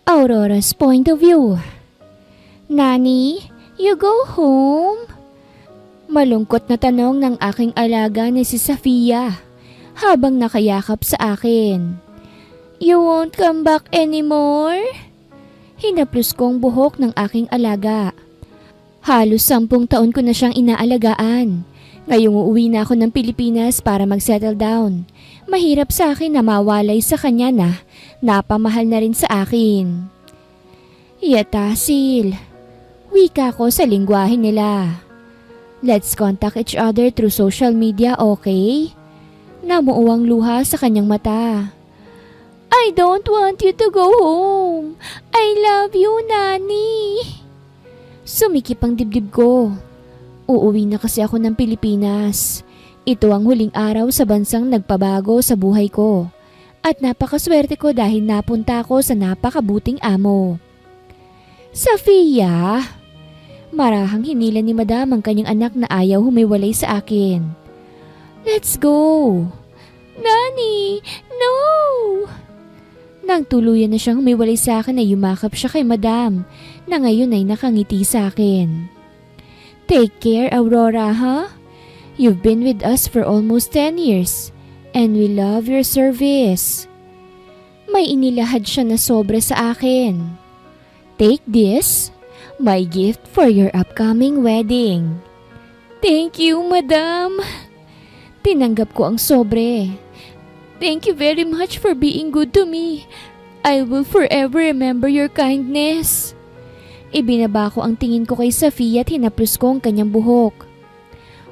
Aurora's point of view. Nani, you go home? Malungkot na tanong ng aking alaga ni si Safia habang nakayakap sa akin. You won't come back anymore? Hinaplos kong buhok ng aking alaga. Halos 10 taon ko na siyang inaalagaan. Ngayong uuwi na ako ng Pilipinas para mag-settle down. Mahirap sa akin na mawalay sa kanya na napamahal na rin sa akin. Yatasil. Wika ko sa lingwahe nila. Let's contact each other through social media, okay? Namuo ang luha sa kanyang mata. I don't want you to go home. I love you, Nani. Sumikip ang dibdib ko. Uuwi na kasi ako ng Pilipinas. Ito ang huling araw sa bansang nagpabago sa buhay ko. At napakaswerte ko dahil napunta ako sa napakabuting amo. Safia! Marahang hinila ni Madam ang kanyang anak na ayaw humiwalay sa akin. Let's go! Nani! No! Nang tuluyan na siyang humiwalay sa akin ay yumakap siya kay Madam na ngayon ay nakangiti sa akin. Take care, Aurora, ha? You've been with us for almost 10 years and we love your service. May inilahad siya na sobre sa akin. Take this, my gift for your upcoming wedding. Thank you, Madam. Tinanggap ko ang sobre. Thank you very much for being good to me. I will forever remember your kindness. Ibinaba ko ang tingin ko kay Safia at hinaplos ko ang kanyang buhok.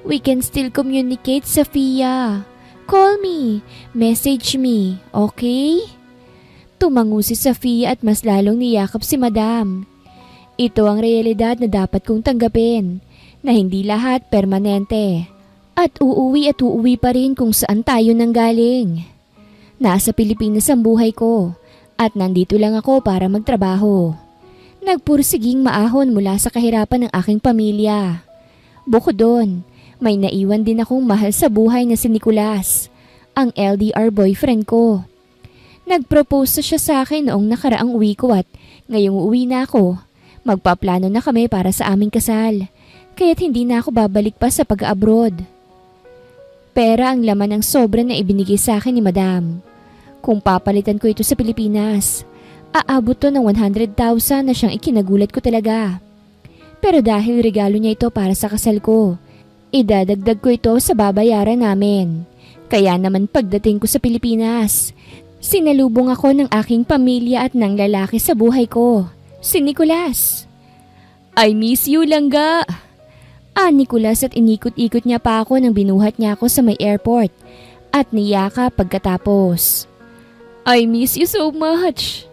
We can still communicate, Safia. Call me, message me, okay? Tumango si Safia at mas lalong niyakap si Madam. Ito ang realidad na dapat kong tanggapin, na hindi lahat permanente. At uuwi pa rin kung saan tayo nanggaling. Nasa Pilipinas ang buhay ko at nandito lang ako para magtrabaho. Nagpursiging maahon mula sa kahirapan ng aking pamilya. Bukod doon, may naiwan din akong mahal sa buhay na si Nicolas, ang LDR boyfriend ko. Nagpropose siya sa akin noong nakaraang uwi ko at ngayong uwi na ako. Magpaplano na kami para sa aming kasal, kaya't hindi na ako babalik pa sa pag-abroad. Pera ang laman ng sobra na ibinigay sa akin ni Madam. Kung papalitan ko ito sa Pilipinas, aabot to ng 100,000 na siyang ikinagulat ko talaga. Pero dahil regalo niya ito para sa kasal ko, idadagdag ko ito sa babayaran namin. Kaya naman pagdating ko sa Pilipinas, sinalubong ako ng aking pamilya at ng lalaki sa buhay ko, si Nicolas. I miss you, Langga! Nicolas at inikot-ikot niya pa ako nang binuhat niya ako sa may airport at niyaka pagkatapos. I miss you so much!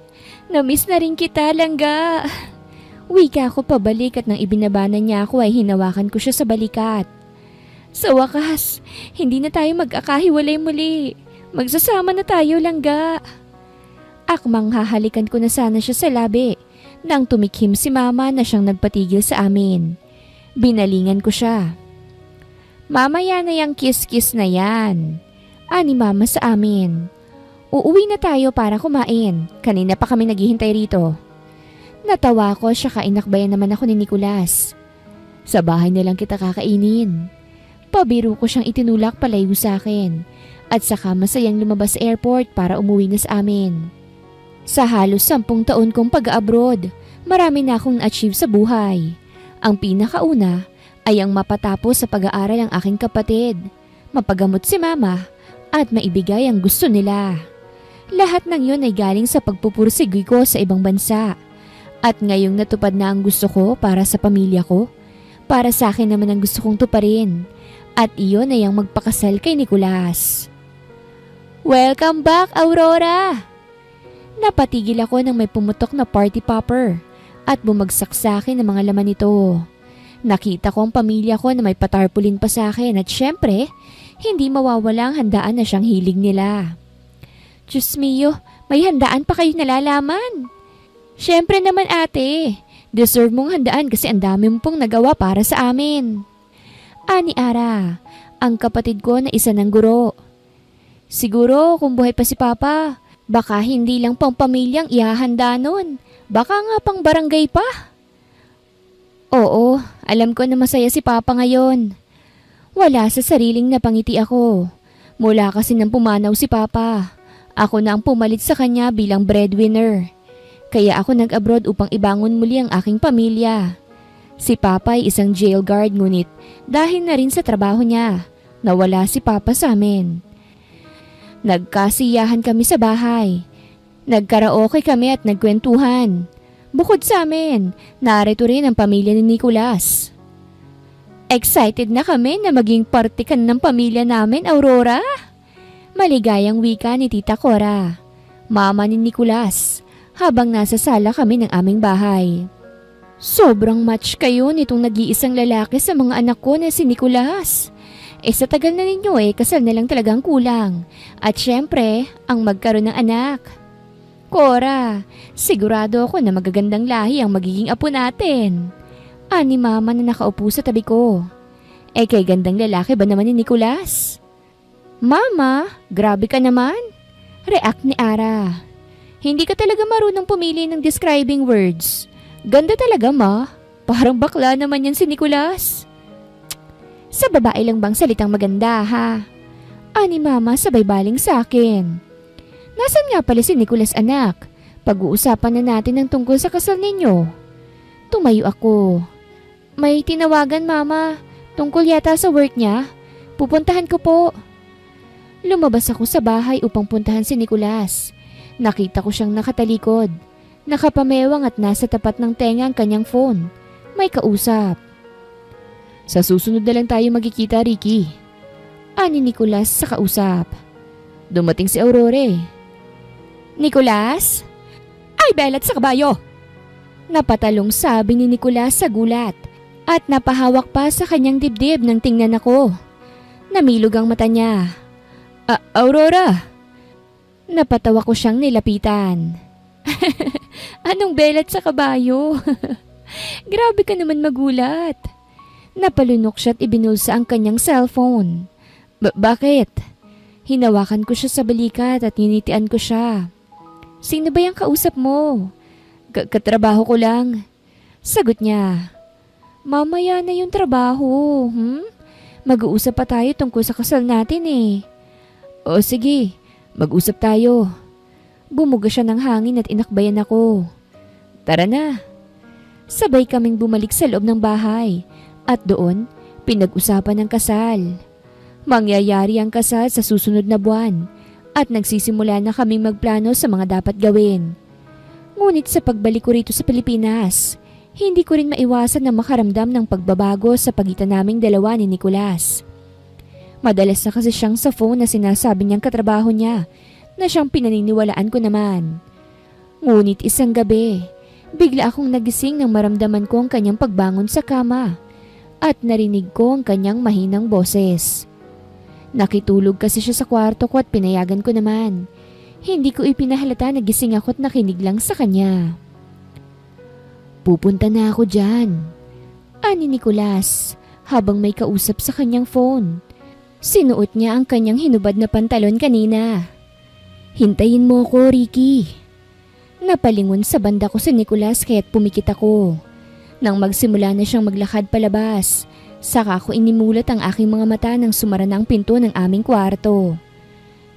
Namiss na rin kita, Langga! Wika ako pabalik at nang ibinabanan niya ako ay hinawakan ko siya sa balikat. Sa wakas, hindi na tayo mag-akahiwalay muli. Magsasama na tayo, Langga. Akmang hahalikan ko na sana siya sa labi nang tumikhim si Mama na siyang nagpatigil sa amin. Binalingan ko siya. Mamaya na yung kiss-kiss na yan. Ani Mama sa amin. Uuwi na tayo para kumain. Kanina pa kami naghihintay rito. Natawa ko siya kainakbayan naman ako ni Nicolas. Sa bahay na lang kita kakainin. Pabiro ko siyang itinulak palayo sa akin at saka masayang lumabas sa airport para umuwi na sa amin. Sa halos 10 taon kong pag-abroad, marami na akong achieve sa buhay. Ang pinakauna ay ang mapatapos sa pag-aaral ang aking kapatid, mapagamot si Mama at maibigay ang gusto nila. Lahat ng yun ay galing sa pagpupursige ko sa ibang bansa. At ngayong natupad na ang gusto ko para sa pamilya ko, para sa akin naman ang gusto kong tuparin. At iyon ay ang magpakasal kay Nicolas. Welcome back, Aurora! Napatigil ako nang may pumutok na party popper at bumagsak sa akin ang mga laman nito. Nakita ko ang pamilya ko na may patarpulin pa sa akin at syempre, hindi mawawala ang handaan na siyang hilig nila. Diyos mio, may handaan pa kayo nalalaman. Syempre naman ate, deserve mong handaan kasi ang dami mo pong nagawa para sa amin. Ani Ara, ang kapatid ko na isa ng guro. Siguro kung buhay pa si Papa, baka hindi lang pang pamilyang ihahanda nun. Baka nga pang barangay pa. Oo, alam ko na masaya si Papa ngayon. Wala sa sariling napangiti ako. Mula kasi nang pumanaw si Papa, ako na ang pumalit sa kanya bilang breadwinner. Kaya ako nag-abroad upang ibangon muli ang aking pamilya. Si Papa ay isang jail guard ngunit dahil na rin sa trabaho niya, nawala si Papa sa amin. Nagkasiyahan kami sa bahay. Nagkaraoke kami at nagkwentuhan. Bukod sa amin, narito rin ang pamilya ni Nicolas. Excited na kami na maging parte ka ng pamilya namin, Aurora. Maligayang wika ni Tita Cora, mama ni Nicolas, habang nasa sala kami ng aming bahay. Sobrang match kayo nitong nag-iisang lalaki sa mga anak ko na si Nicolas. Sa tagal na ninyo kasal na lang talagang kulang. At syempre, ang magkaroon ng anak. Cora, sigurado ako na magagandang lahi ang magiging apo natin. Ani mama na nakaupo sa tabi ko. Kay gandang lalaki ba naman ni Nicolas? Mama, grabe ka naman. React ni Ara. Hindi ka talaga marunong pumili ng describing words. Ganda talaga ma. Parang bakla naman yan si Nicolas. Sa babae lang bang salitang maganda ha? Ani mama sabay baling sa akin. Nasaan nga pala si Nicolas anak? Pag-uusapan na natin ang tungkol sa kasal ninyo. Tumayo ako. May tinawagan mama. Tungkol yata sa work niya. Pupuntahan ko po. Lumabas ako sa bahay upang puntahan si Nicolas. Nakita ko siyang nakatalikod. Nakapamewang at nasa tapat ng tenga ang kanyang phone. May kausap. Sa susunod na lang tayo magkikita, Ricky. Ani Nicolas sa kausap. Dumating si Aurora. Nicolas? Ay, belat sa kabayo! Napatalong sabi ni Nicolas sa gulat at napahawak pa sa kanyang dibdib nang tingnan ako. Namilog ang mata niya. Aurora? Napatawa ko siyang nilapitan. Anong belat sa kabayo? Grabe ka naman magulat. Napalunok siya at ibinulsa ang kanyang cellphone. Bakit? Hinawakan ko siya sa balikat at ninitian ko siya. Sino ba yung kausap mo? Katrabaho ko lang. Sagot niya. Mamaya na yung trabaho. Mag-uusap pa tayo tungkol sa kasal natin O sige, mag-usap tayo. Bumuga siya ng hangin at inakbayan ako. Tara na. Sabay kaming bumalik sa loob ng bahay at doon pinag-usapan ng kasal. Mangyayari ang kasal sa susunod na buwan at nagsisimula na kaming magplano sa mga dapat gawin. Ngunit sa pagbalik ko rito sa Pilipinas, hindi ko rin maiwasan na makaramdam ng pagbabago sa pagitan naming dalawa ni Nicolas. Madalas na kasi siyang sa phone na sinasabi niyang katrabaho niya na siyang pinaniniwalaan ko naman. Ngunit isang gabi, bigla akong nagising nang maramdaman ko ang kanyang pagbangon sa kama at narinig ko ang kanyang mahinang boses. Nakitulog kasi siya sa kwarto ko at pinayagan ko naman. Hindi ko ipinahalata na gising ako at nakinig lang sa kanya. Pupunta na ako dyan, ani Nicolas habang may kausap sa kanyang phone. Sinuot niya ang kanyang hinubad na pantalon kanina. Hintayin mo ako, Ricky. Napalingon sa banda ko si Nicolas kaya't pumikit ako. Nang magsimula na siyang maglakad palabas, saka ko inimulat ang aking mga mata nang sumara na ang pinto ng aming kwarto.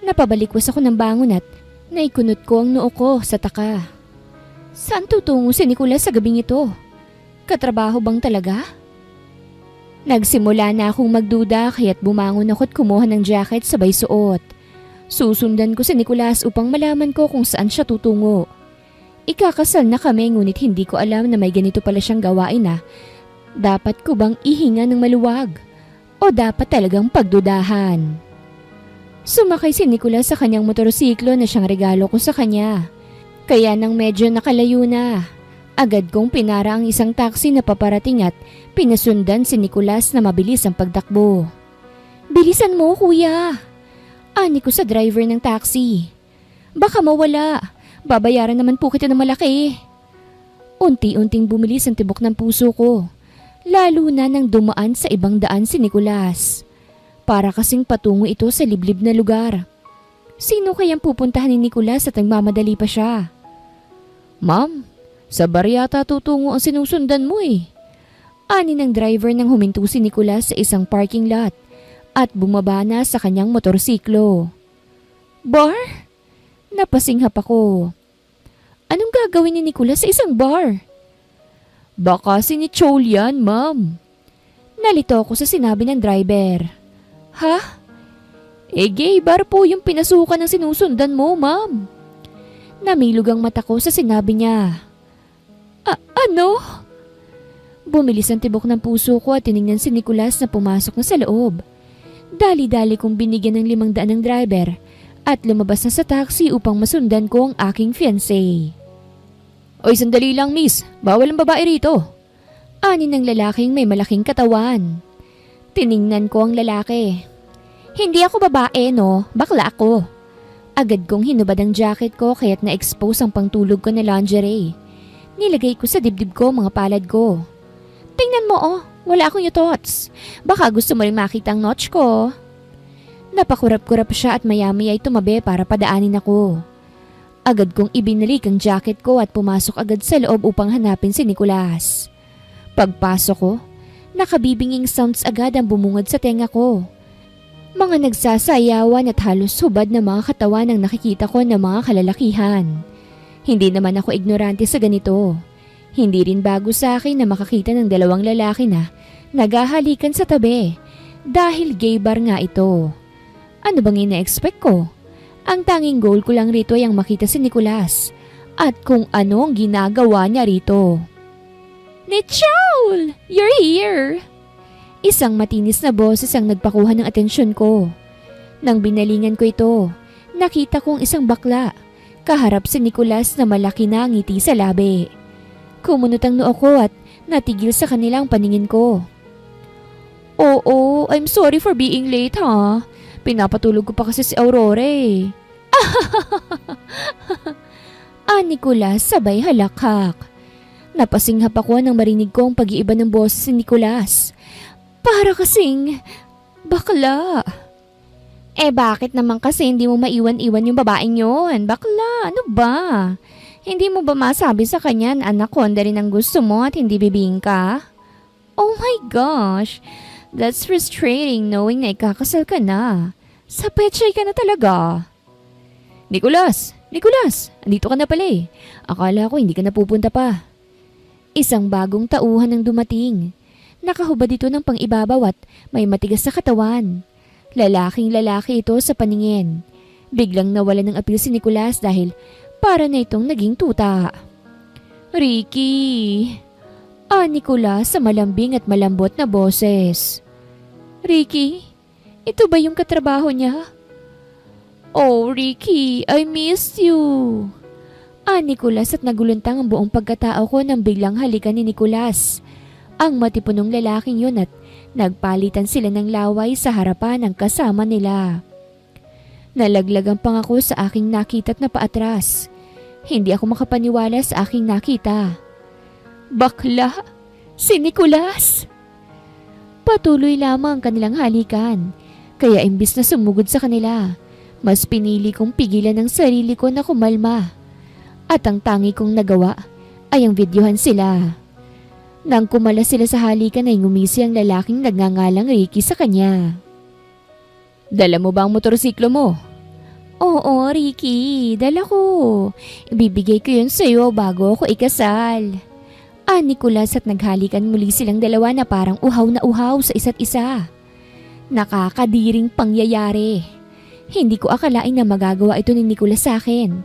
Napabalikwas ako ng bangon at naikunot ko ang noo ko sa taka. Saan tutungo si Nicolas sa gabing ito? Katrabaho bang talaga? Nagsimula na akong magduda kaya't bumangon ako at kumuha ng jacket sabay suot. Susundan ko si Nicolas upang malaman ko kung saan siya tutungo. Ikakasal na kami ngunit hindi ko alam na may ganito pala siyang gawain na. Dapat ko bang ihinga ng maluwag? O dapat talagang pagdudahan? Sumakay si Nicolas sa kanyang motorsiklo na siyang regalo ko sa kanya. Kaya nang medyo nakalayo na, agad kong pinara ang isang taxi na paparating at pinasundan si Nicolas na mabilis ang pagtakbo. Bilisan mo, kuya! Ani ko sa driver ng taxi. Baka mawala. Babayaran naman po kita ng malaki. Unti-unting bumilis ang tibok ng puso ko. Lalo na nang dumaan sa ibang daan si Nicolas. Para kasing patungo ito sa liblib na lugar. Sino kayang pupuntahan ni Nicolas at nagmamadali pa siya? Ma'am, sa bar yata tutungo ang sinusundan mo eh. Ani ng driver nang huminto si Nicolas sa isang parking lot at bumaba na sa kanyang motorsiklo. Bar? Napasinghap ako. Anong gagawin ni Nicolas sa isang bar? Baka sinichol yan, ma'am. Nalito ako sa sinabi ng driver. Ha? Gay bar po yung pinasukan ng sinusundan mo, ma'am. Namilog ang mata ko sa sinabi niya. Ano? Bumilis ang tibok ng puso ko at tinignan si Nicolas na pumasok na sa loob. Dali-dali kong binigyan ng 500 ng driver at lumabas na sa taxi upang masundan ko ang aking fiancé. Oy, sandali lang miss, bawal ang babae rito. Ani ng lalaking may malaking katawan. Tiningnan ko ang lalaki. Hindi ako babae no, bakla ako. Agad kong hinubad ang jacket ko kaya't na-expose ang pangtulog ko na lingerie. Nilagay ko sa dibdib ko mga palad ko. Tingnan mo oh, wala akong yutots. Baka gusto mo rin makita ang notch ko. Napakurap-kurap siya at maya-maya ay tumabi para padaanin ako. Agad kong ibinalik ang jacket ko at pumasok agad sa loob upang hanapin si Nicolas. Pagpasok ko, nakabibinging sounds agad ang bumungad sa tenga ko. Mga nagsasayawan at halos hubad na mga katawan ang nakikita ko ng mga kalalakihan. Hindi naman ako ignorante sa ganito. Hindi rin bago sa akin na makakita ng dalawang lalaki na naghahalikan sa tabi dahil gay bar nga ito. Ano bang ina-expect ko? Ang tanging goal ko lang rito ay ang makita si Nicolas at kung ano ang ginagawa niya rito. Nichol! You're here! Isang matinis na boses ang nagpakuha ng atensyon ko. Nang binalingan ko ito, nakita kong isang bakla. Kaharap si Nicolas na malaki na ang ngiti sa labi. Kumunot ang noo ko at natigil sa kanilang paningin ko. Oo, I'm sorry for being late ha. Pinapatulog ko pa kasi si Aurora eh. Nicolas sabay halakhak. Napasinghap ako nang marinig ko ang pag-iiba ng boses ni Nicolas. Para kasing bakla. Bakit naman kasi hindi mo maiwan-iwan yung babaeng yon? Bakla, ano ba? Hindi mo ba masabi sa kanya na anaconda rin ang gusto mo at hindi bibingka? Oh my gosh, that's frustrating knowing na ikakasal ka na. Sa petchay ka na talaga. Nicolas, andito ka na pala eh. Akala ko hindi ka napupunta pa. Isang bagong tauhan ang dumating. Nakahubad ito ng pang-ibabaw at may matigas sa katawan. Lalaking lalaki ito sa paningin. Biglang nawala ng apil si Nicolas dahil para na itong naging tuta. Ricky! Nicolas sa malambing at malambot na boses. Ricky, ito ba yung katrabaho niya? Oh, Ricky, I missed you. Nicolas at naguluntang ang buong pagkatao ko nang biglang halikan ni Nicolas. Ang matipunong lalaking yun at nagpalitan sila ng laway sa harapan ng kasama nila. Nalaglag ang pangako sa aking nakita't na paatras. Hindi ako makapaniwala sa aking nakita. Bakla! Si Nicolas! Patuloy lamang ang kanilang halikan. Kaya imbis na sumugod sa kanila, mas pinili kong pigilan ang sarili ko na kumalma. At ang tangi kong nagawa ay ang videohan sila. Nang kumala sila sa halikan ay ngumisi ang lalaking nagngangalang Ricky sa kanya. Dala mo ba ang motorsiklo mo? Oo, Ricky, dala ko. Ibibigay ko yun sa'yo bago ako ikasal. Nicolas at naghalikan muli silang dalawa na parang uhaw na uhaw sa isa't isa. Nakakadiring pangyayari. Hindi ko akalain na magagawa ito ni Nicolas sa akin.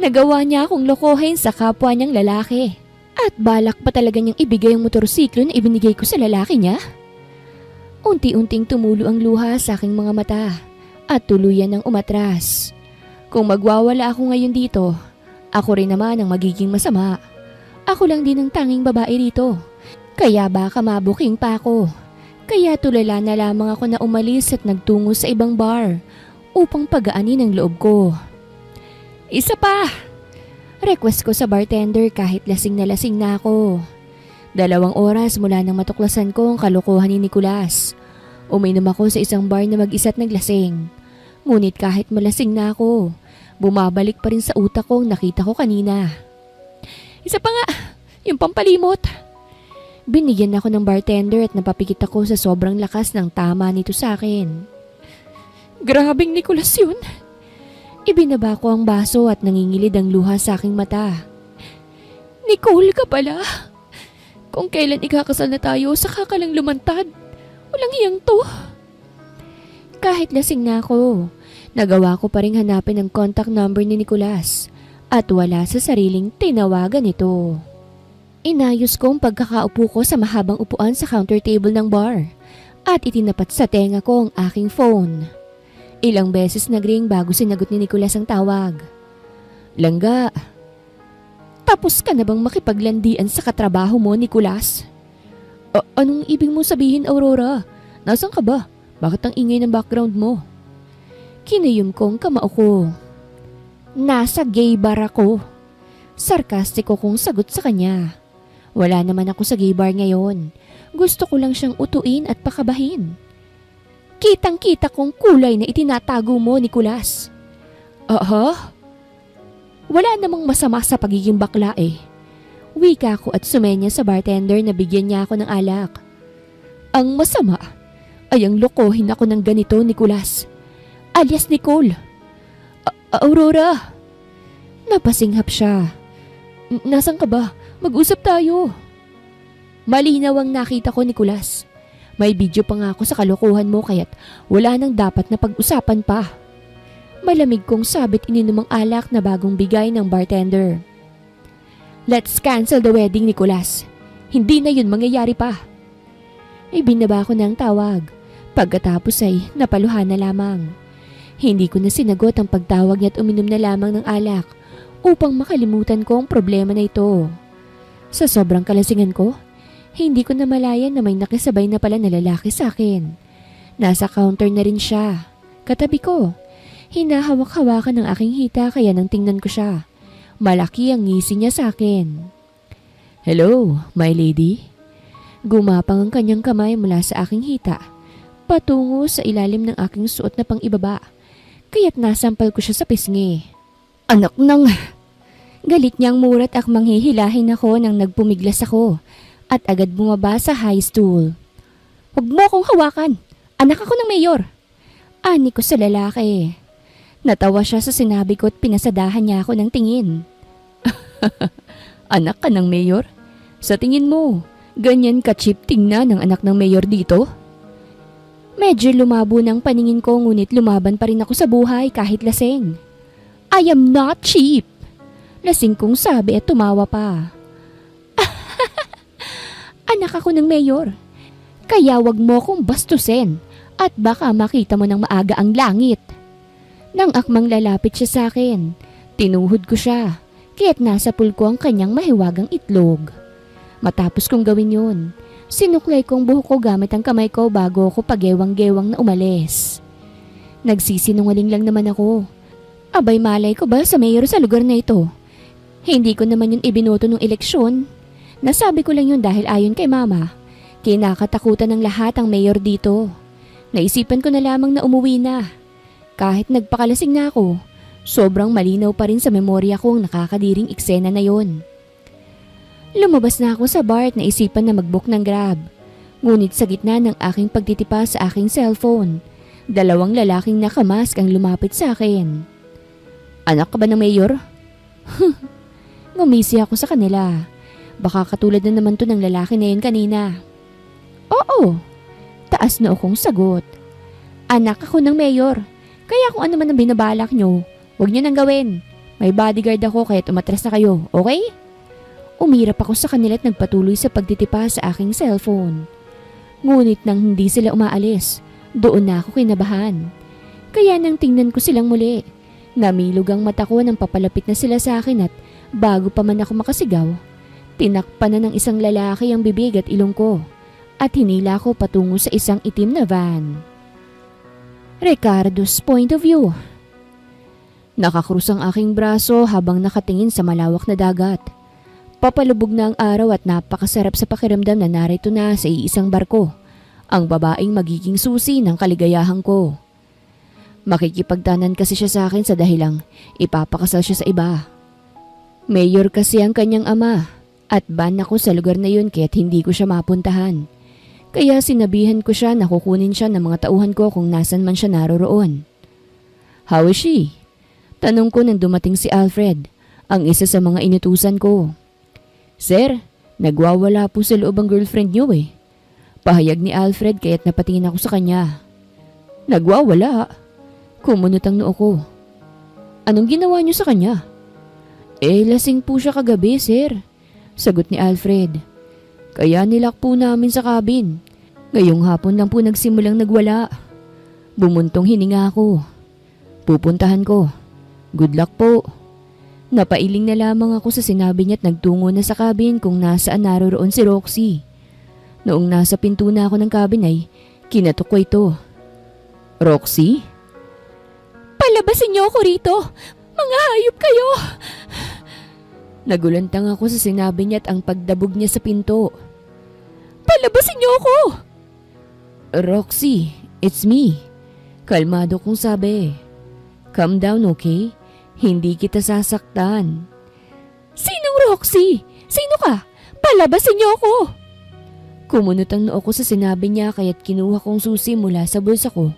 Nagawa niya akong lokohin sa kapwa niyang lalaki. At balak pa talaga niyang ibigay ang motorsiklo na ibinigay ko sa lalaki niya? Unti-unting tumulo ang luha sa aking mga mata at tuluyan ng umatras. Kung magwawala ako ngayon dito, ako rin naman ang magiging masama. Ako lang din ang tanging babae rito. Kaya baka mabuking pa ako. Kaya tulala na lamang ako na umalis at nagtungo sa ibang bar upang pagaanin ang loob ko. Isa pa! Request ko sa bartender kahit lasing na ako. 2 oras mula nang matuklasan ko ang kalokohan ni Nicolas. Uminom ako sa isang bar na mag-isa't naglasing. Ngunit kahit malasing na ako, bumabalik pa rin sa utak kong nakita ko kanina. Isa pa nga, yung pampalimot. Binigyan ako ng bartender at napapikit ako sa sobrang lakas ng tama nito sa akin. Grabing Nicholas yun. Ibinaba ko ang baso at nangingilid ang luha sa aking mata. Nicole ka pala. Kung kailan ikakasal na tayo, saka ka lang lumantad. Walang hiyang to. Kahit lasing na ako, nagawa ko pa rin hanapin ang contact number ni Nicholas at wala sa sariling tinawagan ito. Inayos ko ang pagkakaupo ko sa mahabang upuan sa counter table ng bar at itinapat sa tenga ko ang aking phone. Ilang beses nagring bago sinagot ni Nicholas ang tawag. Langga, tapos ka na bang makipaglandian sa katrabaho mo, Nicholas? Anong ibig mo sabihin, Aurora? Nasaan ka ba? Bakit ang ingay ng background mo? Kinayom kong kamao ko. Nasa gay bar ako. Sarkastiko kong sagot sa kanya. Wala naman ako sa gay bar ngayon. Gusto ko lang siyang utuin at pakabahin. Kitang-kita kong kulay na itinatago mo, Nicholas. Aha? Wala namang masama sa pagiging bakla eh. Wika ko at sumenya sa bartender na bigyan niya ako ng alak. Ang masama ay ang lokohin ako ng ganito, Nicholas. Alias Nicole. Aurora. Napasinghap siya. Nasaan ka ba? Mag-usap tayo. Malinaw ang nakita ko, Nicholas. May video pa nga ako sa kalokohan mo kaya't wala nang dapat na pag-usapan pa. Malamig kong sabit ininom ang alak na bagong bigay ng bartender. Let's cancel the wedding, Nicholas. Hindi na yun mangyayari pa. Ibinaba ko ng tawag. Pagkatapos ay napaluhan na lamang. Hindi ko na sinagot ang pagtawag niya at uminom na lamang ng alak upang makalimutan ko ang problema na ito. Sa sobrang kalasingan ko, hindi ko na malayan na may nakisabay na pala na lalaki sa akin. Nasa counter na rin siya. Katabi ko. Hinahawak-hawakan ng aking hita kaya nang tingnan ko siya. Malaki ang ngisi niya sa akin. Hello, my lady. Gumapang ang kanyang kamay mula sa aking hita, patungo sa ilalim ng aking suot na pang-ibaba, kaya't nasampal ko siya sa pisngi. Anak ng... Galit niyang murat at manghihilahin ako nang nagpumiglas ako at agad bumaba sa high stool. Huwag mo akong hawakan! Anak ako ng mayor! Ani ko sa lalaki. Natawa siya sa sinabi ko at pinasadahan niya ako ng tingin. Anak ka ng mayor? Sa tingin mo, ganyan ka-cheap tingnan ng anak ng mayor dito? Medyo lumabo ng paningin ko ngunit lumaban pa rin ako sa buhay kahit lasing. I am not cheap! Lasing kong sabi at tumawa pa. Anak ako ng mayor. Kaya wag mo kong bastusin at baka makita mo ng maaga ang langit. Nang akmang lalapit siya sa akin, tinuhod ko siya, kaya't nasa pulko ang kanyang mahiwagang itlog. Matapos kong gawin yun, sinuklay kong buhok ko gamit ang kamay ko bago ako pagewang-gewang na umalis. Nagsisinungaling lang naman ako. Abay malay ko ba sa mayor sa lugar na ito? Hindi ko naman yun ibinoto nung eleksyon. Nasabi ko lang yun dahil ayon kay mama. Kinakatakutan ng lahat ang mayor dito. Naisipan ko na lamang na umuwi na. Kahit nagpakalasing na ako, sobrang malinaw pa rin sa memorya ko ang nakakadiring eksena na yon. Lumabas na ako sa bar at naisipan na mag-book ng Grab. Ngunit sa gitna ng aking pagtitipa sa aking cellphone, dalawang lalaking nakamask ang lumapit sa akin. Anak ka ba ng mayor? Ngumisi ako sa kanila. Baka katulad na naman to ng lalaki na yun kanina. Oo, taas na akong sagot. Anak ako ng mayor, kaya kung ano man ang binabalak nyo, huwag nyo nang gawin. May bodyguard ako kaya umatras na kayo, okay? Umirap ako sa kanila at nagpatuloy sa pagtitipa sa aking cellphone. Ngunit nang hindi sila umaalis, doon na ako kinabahan. Kaya nang tingnan ko silang muli, namilog ang mata ko nang papalapit na sila sa akin at bago pa man ako makasigaw, tinakpan na ng isang lalaki ang bibig at ilong ko at hinila ko patungo sa isang itim na van. Ricardo's point of view. Nakakrus ang aking braso habang nakatingin sa malawak na dagat. Papalubog na ang araw at napakasarap sa pakiramdam na narito na sa iisang barko, ang babaeng magiging susi ng kaligayahan ko. Makikipagtanan kasi siya sa akin sa dahilang ipapakasal siya sa iba. Mayor kasi ang kanyang ama at ban ako sa lugar na yun kaya't hindi ko siya mapuntahan. Kaya sinabihan ko siya na kukunin siya ng mga tauhan ko kung nasan man siya naroroon. How is she? Tanong ko nang dumating si Alfred, ang isa sa mga inutusan ko. Sir, nagwawala po sa loob ang girlfriend niyo eh. Pahayag ni Alfred kaya't napatingin ako sa kanya. Nagwawala? Kumunot ang noo ko. Anong ginawa niyo sa kanya? Lasing po siya kagabi, sir. Sagot ni Alfred. Kaya nilak po namin sa cabin. Ngayong hapon lang po nagsimulang nagwala. Bumuntong hininga ako. Pupuntahan ko. Good luck po. Napailing na lamang ako sa sinabi niya at nagtungo na sa cabin kung nasaan naroroon si Roxy. Noong nasa pinto na ako ng cabin ay kinatok ko ito. Roxy? Palabasin niyo ako rito! Mga hayop kayo! Nagulantang ako sa sinabi niya at ang pagdabog niya sa pinto. Palabasin niyo ako! Roxy, it's me. Kalmado kong sabi. Calm down, okay? Hindi kita sasaktan. Sinong Roxy? Sino ka? Palabasin niyo ako! Kumunot ang noo ko sa sinabi niya kaya't kinuha kong susi mula sa bulsa ko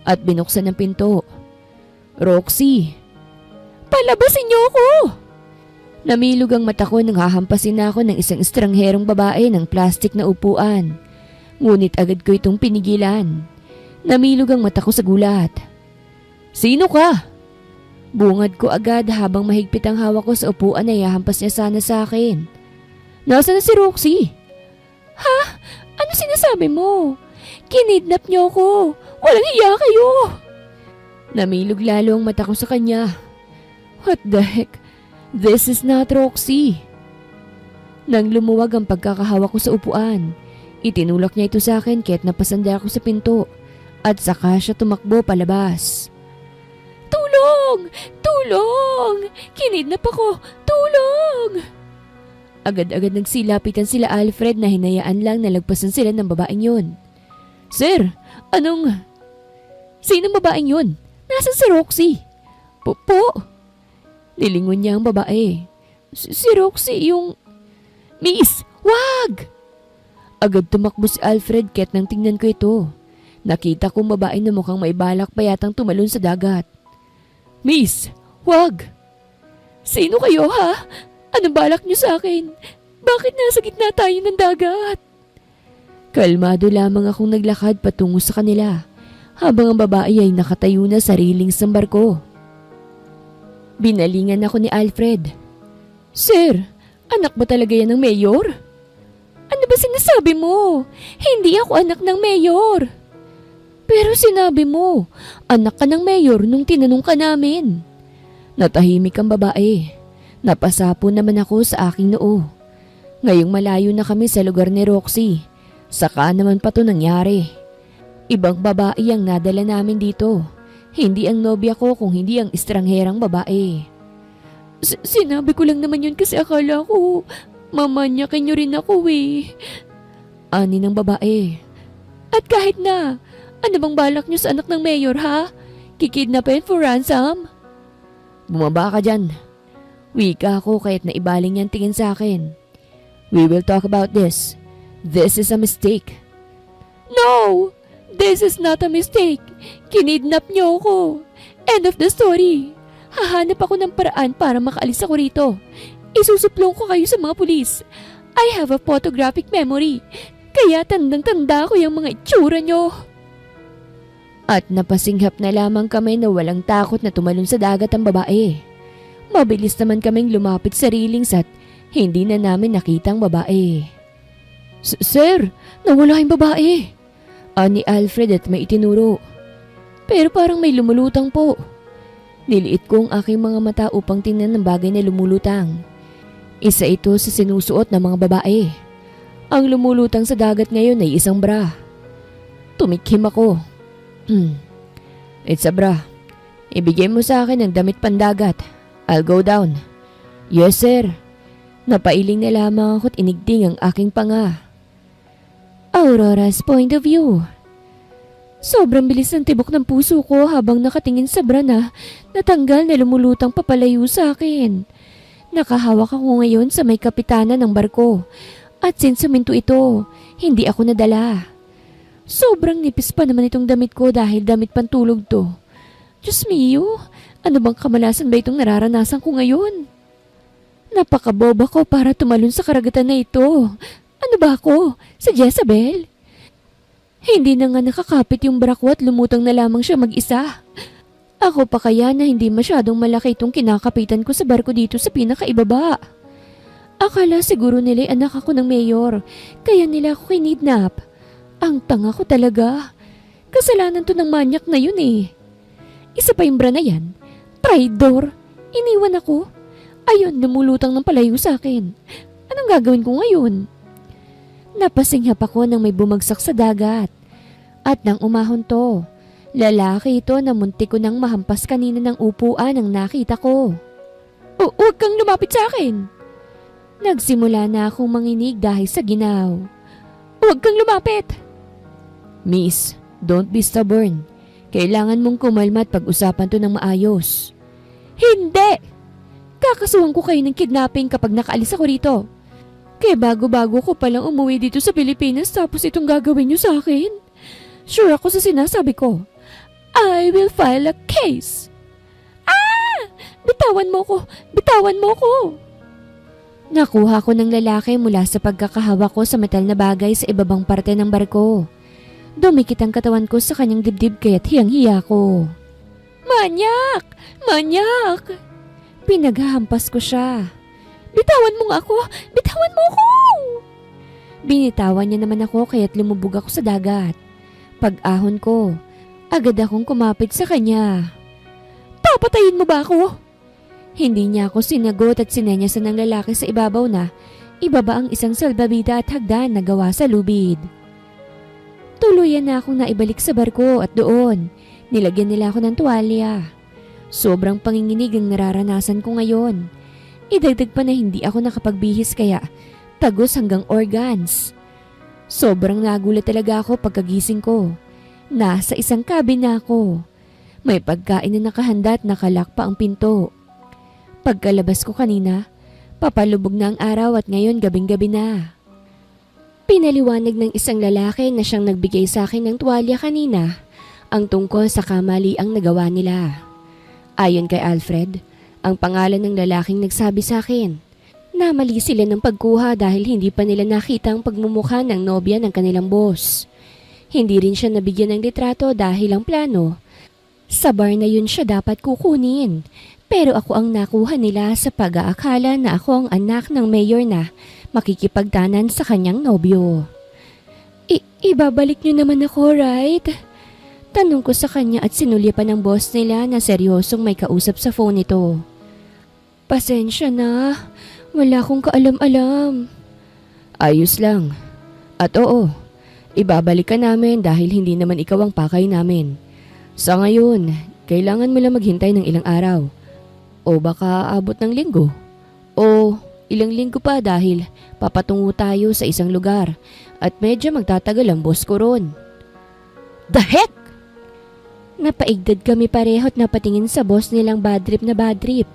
at binuksan ang pinto. Roxy! Palabasin niyo ako! Namilog ang mata ko nang hahampasin ako ng isang estrangherong babae ng plastik na upuan. Ngunit agad ko itong pinigilan. Namilog ang mata ko sa gulat. Sino ka? Bungad ko agad habang mahigpit ang hawak ko sa upuan na ihahampas niya sana sa akin. Nasaan na si Roxy? Ha? Ano sinasabi mo? Kinidnap niyo ako. Walang hiya kayo. Namilog lalo ang mata ko sa kanya. What the heck? This is not Roxy. Nang lumuwag ang pagkakahawak ko sa upuan, itinulak niya ito sa akin kaya't napasanda ako sa pinto at saka siya tumakbo palabas. Tulong! Tulong! Kinidnap ako! Tulong! Agad-agad nagsilapitan sila Alfred na hinayaan lang na lagpasan sila ng babaeng yun. Sir, anong... Sinong babaeng yun? Nasaan si Roxy? Po? Nilingon niya ang babae. Si Roxy yung... Miss, wag! Agad tumakbo si Alfred kaya't nang tingnan ko ito. Nakita kong babae na mukhang may balak pa yatang tumalon sa dagat. Miss, wag! Sino kayo ha? Anong balak niyo sa akin? Bakit nasa gitna tayo ng dagat? Kalmado lamang akong naglakad patungo sa kanila habang ang babae ay nakatayo na sa railings ng barko. Binalingan ako ni Alfred. Sir, anak ba talaga yan ng mayor? Ano ba sinasabi mo? Hindi ako anak ng mayor. Pero sinabi mo, anak ka ng mayor nung tinanong ka namin. Natahimik ang babae. Napasapo naman ako sa aking noo. Ngayong malayo na kami sa lugar ni Roxy. Saka naman pa to nangyari. Ibang babae ang nadala namin dito. Hindi ang nobya ko kung hindi ang estrangherang babae. Sinabi ko lang naman yun kasi akala ko mamanyakin niyo rin ako eh. Ani ng babae. At kahit na, ano bang balak niyo sa anak ng mayor ha? Kikidnapin for ransom? Bumaba ka dyan. Wika ako kahit naibaling niyang tingin sa akin. We will talk about this. This is a mistake. No! This is not a mistake. Kinidnap niyo ako. End of the story. Hahanap ako ng paraan para makaalis ako rito. Isusuplong ko kayo sa mga pulis. I have a photographic memory. Kaya tandang-tanda ko yung mga itsura niyo. At napasinghap na lamang kami na walang takot na tumalon sa dagat ang babae. Mabilis naman kaming lumapit sa railings at hindi na namin nakita ang babae. Sir, nawala yung babae. Ani Alfred at may itinuro. Pero parang may lumulutang po. Niliit ko ang aking mga mata upang tingnan ng bagay na lumulutang. Isa ito sa sinusuot ng mga babae. Ang lumulutang sa dagat ngayon ay isang bra. Tumikhim ako. It's a bra. Ibigay mo sa akin ang damit pandagat. I'll go down. Yes sir. Napailing na lamang ako at inigting ang aking panga. Aurora's point of view. Sobrang bilis ng tibok ng puso ko habang nakatingin sa bra na natanggal na lumulutang papalayo sa akin. Nakahawak ako ngayon sa may kapitana ng barko at sinsuminto ito, hindi ako nadala. Sobrang nipis pa naman itong damit ko dahil damit pantulog to. Diyos mio, ano bang kamalasan ba itong nararanasan ko ngayon? Napakaboba ko para tumalon sa karagatan na ito. Ano ba ako? Sa Jezabel? Hindi na nga nakakapit yung barako at lumutang na lamang siya mag-isa. Ako pa kaya na hindi masyadong malaki itong kinakapitan ko sa barko dito sa pinakaibaba. Akala siguro nila anak ako ng mayor, kaya nila ako kinidnap. Ang tanga ko talaga. Kasalanan to ng manyak na yun eh. Isa pa yung bra na yan. Traidor. Iniwan ako. Ayun, lumulutang ng palayo sa akin. Anong gagawin ko ngayon? Napasinghap ako nang may bumagsak sa dagat. At nang umahon to, lalaki ito na muntik ko nang mahampas kanina ng upuan ang nakita ko. Huwag kang lumapit sa akin! Nagsimula na akong manginig dahil sa ginaw. Huwag kang lumapit! Miss, don't be stubborn. Kailangan mong kumalma at pag-usapan to ng maayos. Hindi! Kakasuhan ko kayo ng kidnapping kapag nakaalis ako rito. Kaya bago-bago ko palang umuwi dito sa Pilipinas tapos itong gagawin niyo sa akin. Sure ako sa sinasabi ko. I will file a case. Bitawan mo ko! Bitawan mo ko! Nakuha ko ng lalaki mula sa pagkakahawak ko sa metal na bagay sa ibabang parte ng barko. Dumikit ang katawan ko sa kanyang dibdib kaya't hiyang-hiya ko. Manyak! Manyak! Pinaghahampas ko siya. Bitawan mo nga ako! Bitawan mo ko! Binitawan niya naman ako kaya't lumubog ako sa dagat. Pag-ahon ko, agad akong kumapit sa kanya. Papatayin mo ba ako? Hindi niya ako sinagot at sinenyasan ng lalaki sa ibabaw na ibaba ang isang salbabida at hagdan na gawa sa lubid. Tuluyan na akong naibalik sa barko at doon, nilagyan nila ako ng tuwalya. Sobrang panginginig ang nararanasan ko ngayon. Idagdag pa na hindi ako nakapagbihis kaya tagos hanggang organs. Sobrang nagulat talaga ako pagkagising ko. Nasa isang cabin na ako. May pagkain na nakahanda at nakalak pa ang pinto. Pagkalabas ko kanina, papalubog na ang araw at ngayon gabing-gabi na. Pinaliwanag ng isang lalaki na siyang nagbigay sa akin ng tuwalya kanina ang tungkol sa kamaliang nagawa nila. Ayon kay Alfred, ang pangalan ng lalaking nagsabi sa akin. Namali sila ng pagkuha dahil hindi pa nila nakita ang pagmumukha ng nobya ng kanilang boss. Hindi rin siya nabigyan ng litrato dahil ang plano, sa bar na yun siya dapat kukunin. Pero ako ang nakuha nila sa pag-aakala na ako ang anak ng mayor na makikipagtanan sa kanyang nobyo. Ibabalik niyo naman ako, right? Tanong ko sa kanya at sinulya pa ng boss nila na seryosong may kausap sa phone nito. Pasensya na. Wala akong kaalam-alam. Ayos lang. At oo, ibabalik ka namin dahil hindi naman ikaw ang pakay namin. Sa ngayon, kailangan mo lang maghintay ng ilang araw. O baka abot ng linggo. O ilang linggo pa dahil papatungo tayo sa isang lugar at medyo magtatagal ang boss ko ron. The heck? Napaigdad kami pareho at napatingin sa boss nilang bad trip na bad trip.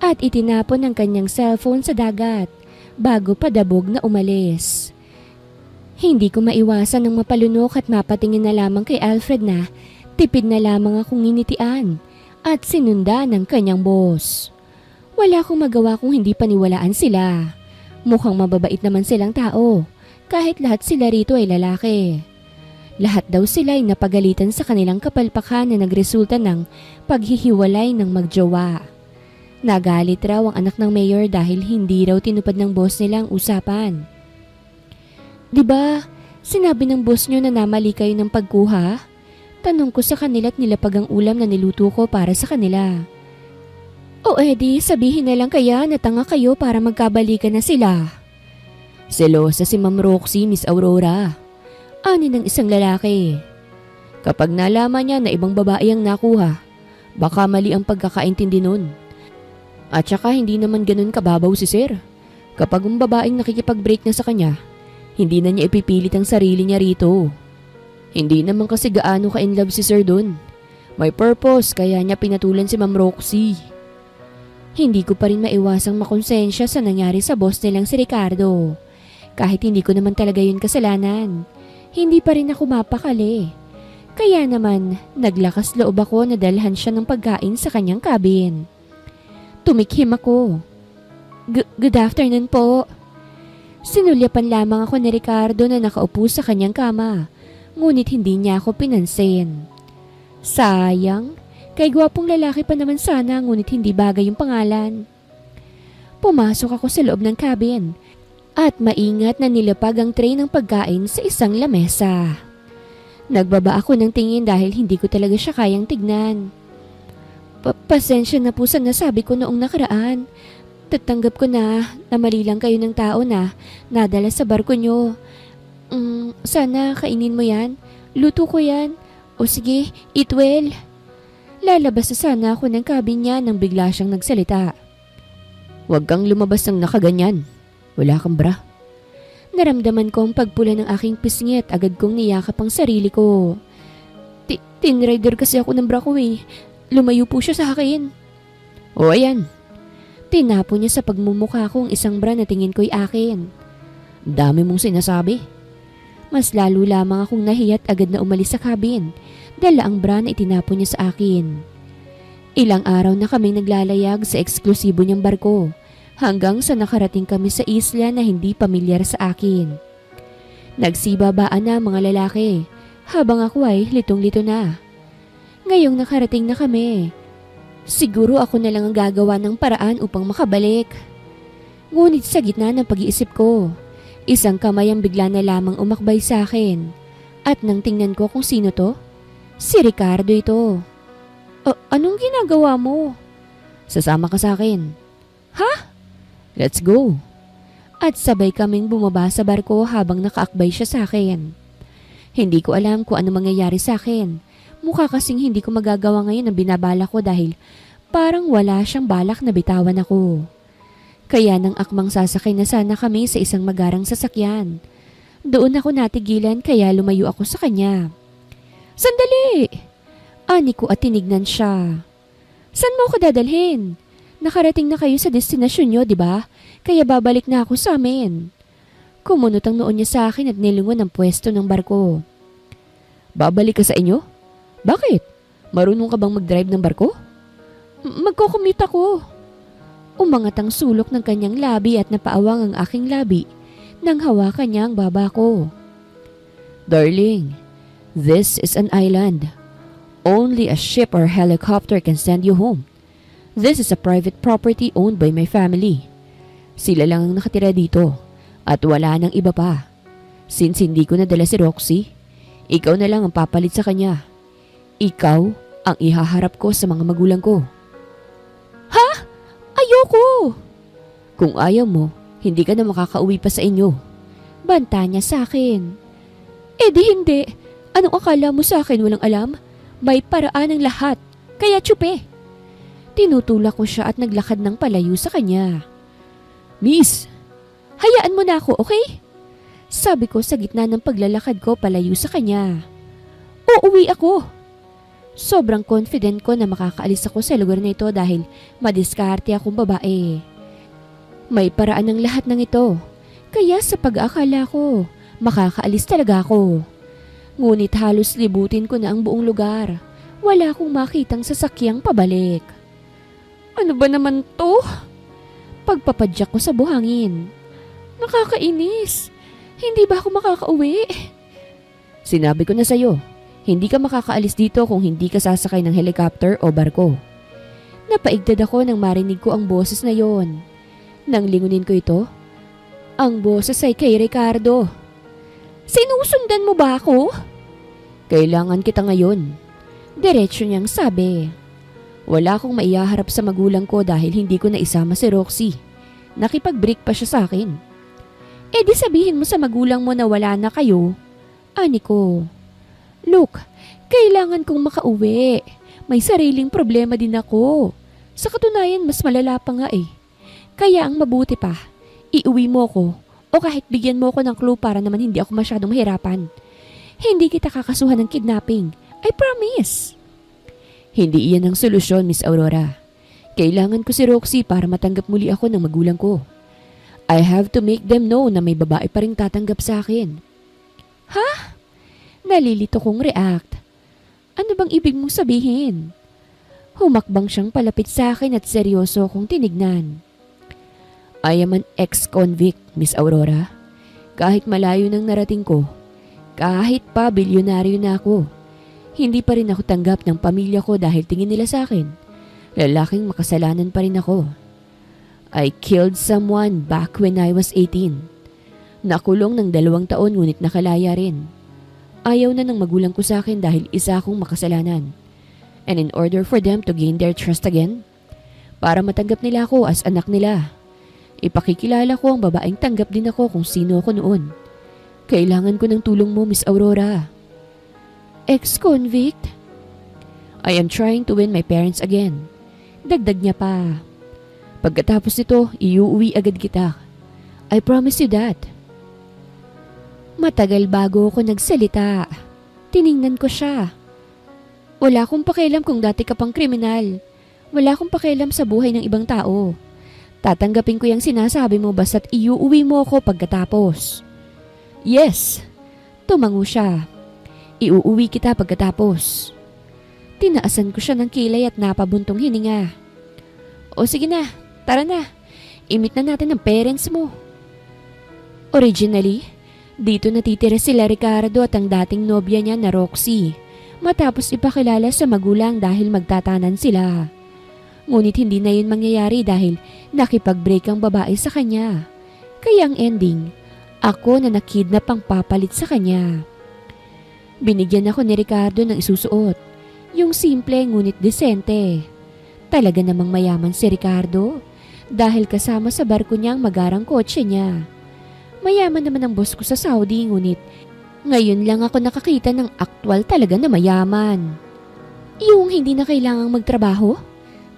At itinapon ang kanyang cellphone sa dagat bago padabog na umalis. Hindi ko maiwasan ng mapalunok at mapatingin na lamang kay Alfred na tipid na lamang akong nginitian at sinunda ng kanyang boss. Wala akong magawa kung hindi paniwalaan sila. Mukhang mababait naman silang tao kahit lahat sila rito ay lalaki. Lahat daw sila ay napagalitan sa kanilang kapalpakan na nagresulta ng paghihiwalay ng magjowa. Nagalit raw ang anak ng mayor dahil hindi raw tinupad ng boss nila ang usapan. Diba, sinabi ng boss nyo na namali kayo ng pagkuha? Tanong ko sa kanila at nilapag ang ulam na niluto ko para sa kanila. O edi, sabihin na lang kaya na tanga kayo para magkabalikan na sila. Selosa si Ma'am Roxy, Miss Aurora. Ani ng isang lalaki. Kapag nalaman niya na ibang babae ang nakuha, baka mali ang pagkakaintindi nun. At saka hindi naman ganun kababaw si Sir. Kapag ang babaeng nakikipag-break na sa kanya, hindi na niya ipipilit ang sarili niya rito. Hindi naman kasi gaano ka in love si Sir dun. May purpose kaya niya pinatulan si Ma'am Roxy. Hindi ko pa rin maiwasang makonsensya sa nangyari sa boss nilang si Ricardo. Kahit hindi ko naman talaga yun kasalanan, hindi pa rin ako mapakali. Kaya naman, naglakas loob ako na dalhan siya ng pagkain sa kanyang cabin. Tumikhim ako. Good afternoon po. Sinulyapan lamang ako ni Ricardo na nakaupo sa kanyang kama, ngunit hindi niya ako pinansin. Sayang, kay gwapong lalaki pa naman sana ngunit hindi bagay yung pangalan. Pumasok ako sa loob ng cabin at maingat na nilapag ang tray ng pagkain sa isang lamesa. Nagbaba ako ng tingin dahil hindi ko talaga siya kayang tignan. Pasensya na po sa nasabi ko noong nakaraan. Tatanggap ko na mali lang kayo ng tao na nadala sa barko nyo. Sana kainin mo yan. Luto ko yan. O sige, eat well. Lalabas na sana ako ng cabin niya nang bigla siyang nagsalita. Huwag kang lumabas ng nakaganyan. Wala kang bra. Naramdaman ko ang pagpula ng aking pisngi at agad kong niyakap ang sarili ko. Tinrider kasi ako ng bra ko eh. Lumayo po siya sa akin. O ayan. Tinapo niya sa pagmumukha ko ang isang bra na tingin ko'y akin. Dami mong sinasabi. Mas lalo lamang akong nahiya at agad na umalis sa cabin. Dala ang bra na itinapon niya sa akin. Ilang araw na kaming naglalayag sa eksklusibo niyang barko hanggang sa nakarating kami sa isla na hindi pamilyar sa akin. Nagsibabaan na mga lalaki habang ako ay litong-lito na. Ngayong nakarating na kami, siguro ako na lang ang gagawa ng paraan upang makabalik. Ngunit sa gitna ng pag-iisip ko, isang kamay ang bigla na lamang umakbay sa akin. At nang tingnan ko kung sino to, si Ricardo ito. Anong ginagawa mo? Sasama ka sa akin. Ha? Let's go. At sabay kaming bumaba sa barko habang nakaakbay siya sa akin. Hindi ko alam kung ano mangyayari sa akin. Mukha kasing hindi ko magagawa ngayon ang binabala ko dahil parang wala siyang balak na bitawan ako. Kaya nang akmang sasakay na sana kami sa isang magarang sasakyan. Doon ako natigilan kaya lumayo ako sa kanya. Sandali! Ani ko at tinignan siya. Saan mo ako dadalhin? Nakarating na kayo sa destinasyon nyo, di ba? Kaya babalik na ako sa amin. Kumunot ang noon niya sa akin at nilingon ang pwesto ng barko. Babalik ka sa inyo? Bakit? Marunong ka bang mag-drive ng barko? Magkukumute ako. Umangat ang sulok ng kanyang labi at napaawang ang aking labi nang hawakan niya ang baba ko. Darling, this is an island. Only a ship or helicopter can send you home. This is a private property owned by my family. Sila lang ang nakatira dito at wala nang iba pa. Since hindi ko nadala si Roxy, ikaw na lang ang papalit sa kanya. Ikaw ang ihaharap ko sa mga magulang ko. Ha? Ayoko! Kung ayaw mo, hindi ka na makakauwi pa sa inyo. Banta niya sa akin. Eh di hindi. Anong akala mo sa akin walang alam? May paraan ng lahat. Kaya tsupe. Tinutulak ko siya at naglakad ng palayo sa kanya. Miss! Hayaan mo na ako, okay? Sabi ko sa gitna ng paglalakad ko palayo sa kanya. Uuwi ako. Sobrang confident ko na makakaalis ako sa lugar na ito dahil madiskarte akong babae. May paraan ng lahat ng ito. Kaya sa pag-aakala ko, makakaalis talaga ako. Ngunit halos libutin ko na ang buong lugar. Wala akong makitang sasakyang pabalik. Ano ba naman to? Pagpapadyak ko sa buhangin. Nakakainis. Hindi ba ako makakauwi? Sinabi ko na sa'yo. Hindi ka makakaalis dito kung hindi ka sasakay ng helicopter o barko. Napaigdad ako nang marinig ko ang boses na yon. Nang lingunin ko ito, ang boses ay kay Ricardo. Sinusundan mo ba ako? Kailangan kita ngayon. Diretso niyang sabi. Wala akong maihaharap sa magulang ko dahil hindi ko naisama si Roxy. Nakipag-break pa siya sa akin. Eh di sabihin mo sa magulang mo na wala na kayo. Ani ko. Look, kailangan kong makauwi. May sariling problema din ako. Sa katunayan, mas malala pa nga eh. Kaya ang mabuti pa, iuwi mo ko o kahit bigyan mo ko ng clue para naman hindi ako masyadong mahirapan. Hindi kita kakasuhan ng kidnapping. I promise. Hindi iyan ang solusyon, Miss Aurora. Kailangan ko si Roxy para matanggap muli ako ng magulang ko. I have to make them know na may babae pa ring tatanggap sa akin. Ha? Nalilito kong react. Ano bang ibig mong sabihin? Humakbang siyang palapit sa akin at seryoso kong tinignan. I am an ex-convict, Miss Aurora. Kahit malayo nang narating ko, kahit pa bilyonaryo na ako, hindi pa rin ako tanggap ng pamilya ko dahil tingin nila sa akin. Lalaking makasalanan pa rin ako. I killed someone back when I was 18. Nakulong ng 2 taon ngunit nakalaya rin. Ayaw na ng magulang ko sa akin dahil isa akong makasalanan. And in order for them to gain their trust again, para matanggap nila ako as anak nila, ipakikilala ko ang babaeng tanggap din ako kung sino ako noon. Kailangan ko ng tulong mo, Miss Aurora. Ex-convict? I am trying to win my parents again. Dagdag niya pa. Pagkatapos nito, iuwi agad kita. I promise you that. Matagal bago ako nagsalita. Tiningnan ko siya. Wala akong pakialam kung dati ka pang kriminal. Wala akong pakialam sa buhay ng ibang tao. Tatanggapin ko yung sinasabi mo basta't iuwi mo ako pagkatapos. Yes. Tumango siya. Iuuwi kita pagkatapos. Tinaasan ko siya ng kilay at napabuntong hininga. O sige na, tara na. I-meet na natin ang parents mo. Originally, dito natitira sila Ricardo at ang dating nobya niya na Roxy, matapos ipakilala sa magulang dahil magtatanan sila. Ngunit hindi na yun mangyayari dahil nakipag-break ang babae sa kanya. Kaya ang ending, ako na nakidnap ang papalit sa kanya. Binigyan ako ni Ricardo ng isusuot, yung simple ngunit desente. Talaga namang mayaman si Ricardo dahil kasama sa barko niya ang magarang kotse niya. Mayaman naman ang boss ko sa Saudi ngunit ngayon lang ako nakakita ng aktwal talaga na mayaman. Yung hindi na kailangang magtrabaho,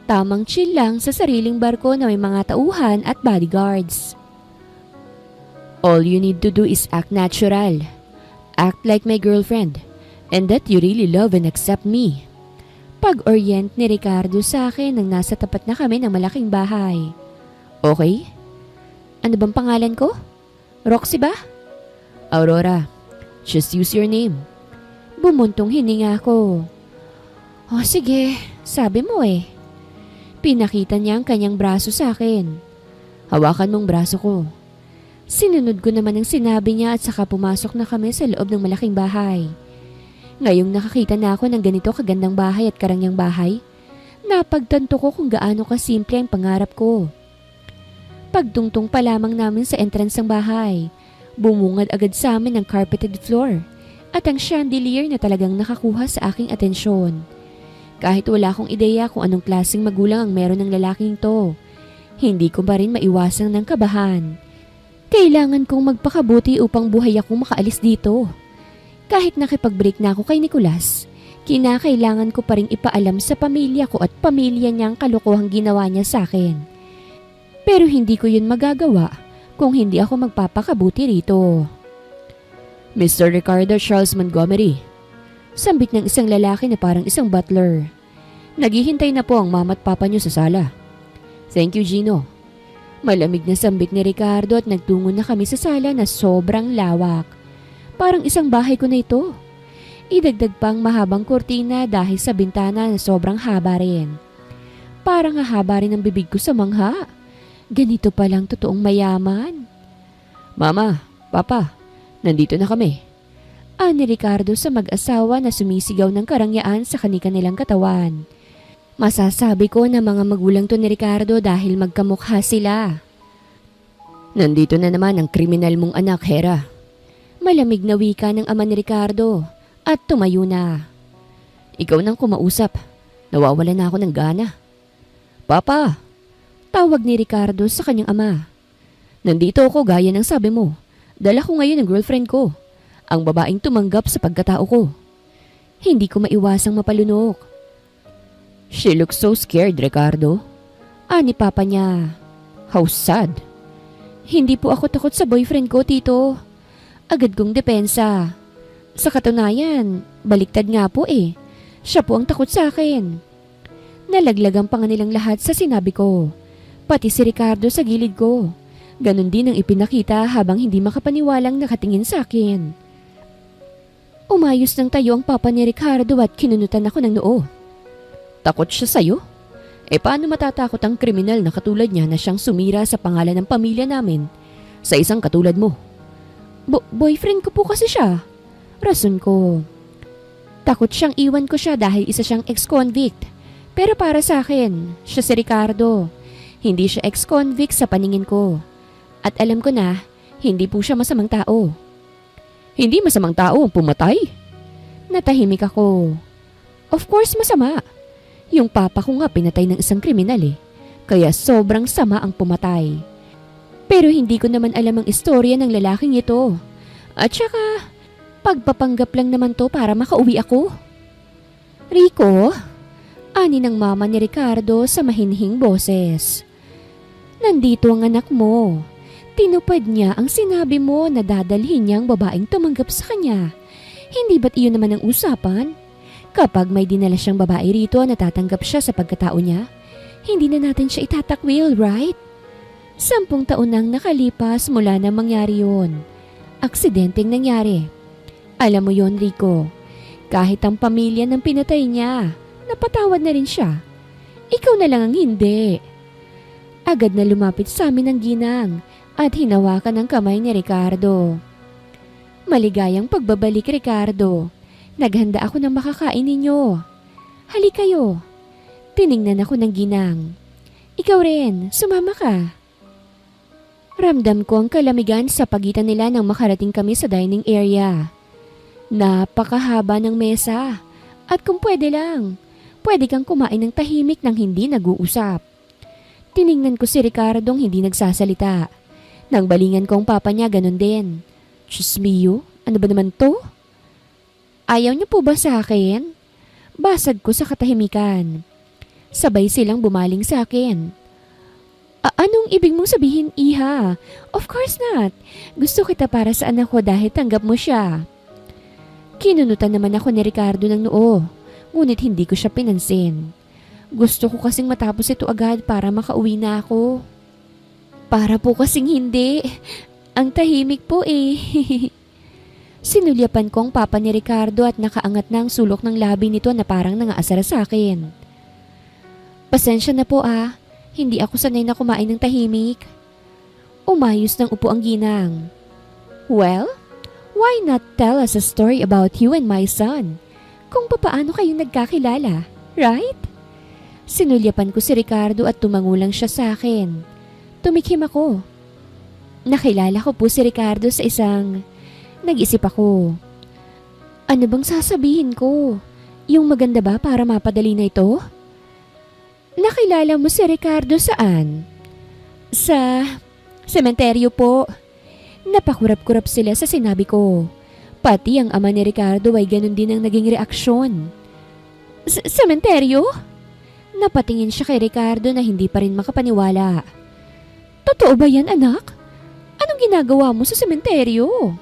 tamang chill lang sa sariling barko na may mga tauhan at bodyguards. All you need to do is act natural. Act like my girlfriend and that you really love and accept me. Pag-orient ni Ricardo sa akin nang nasa tapat na kami ng malaking bahay. Okay? Ano bang pangalan ko? Roxy ba? Aurora. Just use your name. Bumuntong hininga ko. Oh sige, sabi mo eh. Pinakita niya ang kanyang braso sa akin. Hawakan mong braso ko. Sinunod ko naman ang sinabi niya at saka pumasok na kami sa loob ng malaking bahay. Ngayong nakakita na ako ng ganito kagandang bahay at karangyang bahay, napagtanto ko kung gaano kasimple ang pangarap ko. Pagtungtong pa lamang namin sa entrance ng bahay, bumungad agad sa amin ang carpeted floor at ang chandelier na talagang nakakuha sa aking atensyon. Kahit wala akong ideya kung anong klaseng magulang ang meron ng lalaking to, hindi ko pa rin maiwasan ng kabahan. Kailangan kong magpakabuti upang buhay akong makaalis dito. Kahit nakipag-break na ako kay Nicolas, kinakailangan ko pa rin ipaalam sa pamilya ko at pamilya niya ang kalokohang ginawa niya sa akin. Pero hindi ko yun magagawa kung hindi ako magpapakabuti rito. Mr. Ricardo Charles Montgomery. Sambit ng isang lalaki na parang isang butler. Naghihintay na po ang mama at papa niyo sa sala. Thank you, Gino. Malamig na sambit ni Ricardo at nagtungo na kami sa sala na sobrang lawak. Parang isang bahay ko na ito. Idagdag pang mahabang kurtina dahil sa bintana na sobrang haba rin. Parang hahaba rin ang bibig ko sa mangha. Ganito palang totoong mayaman. Mama, Papa, nandito na kami. Ani Ricardo sa mag-asawa na sumisigaw ng karangyaan sa kanilang katawan. Masasabi ko na mga magulang to ni Ricardo dahil magkamukha sila. Nandito na naman ang kriminal mong anak, Hera. Malamig na wika ng ama ni Ricardo at tumayo na. Ikaw nang kumausap. Nawawala na ako ng gana. Papa! Tawag ni Ricardo sa kanyang ama. Nandito ako gaya ng sabi mo. Dala ko ngayon ang girlfriend ko. Ang babaeng tumanggap sa pagkatao ko. Hindi ko maiwasang mapalunok. She looks so scared, Ricardo. Ani papa niya. How sad. Hindi po ako takot sa boyfriend ko, tito. Agad kong depensa. Sa katunayan, baliktad nga po eh. Siya po ang takot sa akin. Nalaglagan pa nga nilang lahat sa sinabi ko. Pati si Ricardo sa gilid ko. Ganon din ang ipinakita habang hindi makapaniwalang nakatingin sa akin. Umayos ng tayo ang papa ni Ricardo at kinunutan ako ng noo. Takot siya sa'yo? Paano matatakot ang kriminal na katulad niya na siyang sumira sa pangalan ng pamilya namin sa isang katulad mo? Boyfriend ko po kasi siya. Rason ko. Takot siyang iwan ko siya dahil isa siyang ex-convict. Pero para sa akin, siya si Ricardo. Hindi siya ex-convict sa paningin ko. At alam ko na, hindi po siya masamang tao. Hindi masamang tao ang pumatay? Natahimik ako. Of course masama. Yung papa ko nga pinatay ng isang kriminal eh. Kaya sobrang sama ang pumatay. Pero hindi ko naman alam ang istorya ng lalaking ito. At saka, pagpapanggap lang naman to para makauwi ako. Rico, ani ng mama ni Ricardo sa mahinhing boses. Nandito ang anak mo. Tinupad niya ang sinabi mo na dadalhin niyang babaeng tumanggap sa kanya. Hindi ba't iyon naman ang usapan? Kapag may dinala siyang babae rito na tatanggap siya sa pagkatao niya, hindi na natin siya itatakwil, right? 10 taon nang nakalipas mula na mangyari yun. Aksidenteng nangyari. Alam mo yon, Rico. Kahit ang pamilya ng pinatay niya, napatawad na rin siya. Ikaw na lang ang hindi. Agad na lumapit sa amin ang ginang at hinawakan ang kamay ni Ricardo. Maligayang pagbabalik, Ricardo. Naghanda ako ng makakain ninyo. Halik kayo. Tiningnan ako ng ginang. Ikaw rin, sumama ka. Ramdam ko ang kalamigan sa pagitan nila nang makarating kami sa dining area. Napakahaba ng mesa. At kung pwede lang, pwede kang kumain ng tahimik nang hindi nag-uusap. Tiningnan ko si Ricardong hindi nagsasalita. Nang balingan ko ang papa niya, ganun din. Diyos mio, ano ba naman to? Ayaw niyo po ba sa akin? Basag ko sa katahimikan. Sabay silang bumaling sa akin. Anong ibig mong sabihin, Iha? Of course not. Gusto kita para sa anak ko dahil tanggap mo siya. Kinunutan naman ako ni Ricardo ng noo, ngunit hindi ko siya pinansin. Gusto ko kasing matapos ito agad para makauwi na ako. Para po kasing hindi. Ang tahimik po eh. Sinulyapan ko ang papa ni Ricardo at nakaangat na ang sulok ng labi nito na parang nangaasar sa akin. Pasensya na po ah. Hindi ako sanay na kumain ng tahimik. Umayos ng upo ang ginang. Well, why not tell us a story about you and my son? Kung papaano kayo nagkakilala, right? Sinulyapan ko si Ricardo at tumangulang siya sa akin. Tumikhim ako. Nakilala ko po si Ricardo sa isang... Nag-isip ako. Ano bang sasabihin ko? Yung maganda ba para mapadali na ito? Nakilala mo si Ricardo saan? Sa sementeryo po. Napakurap-kurap sila sa sinabi ko. Pati ang ama ni Ricardo ay ganun din ang naging reaksyon. Sementeryo? Napatingin siya kay Ricardo na hindi pa rin makapaniwala. Totoo ba yan, anak? Anong ginagawa mo sa sementeryo?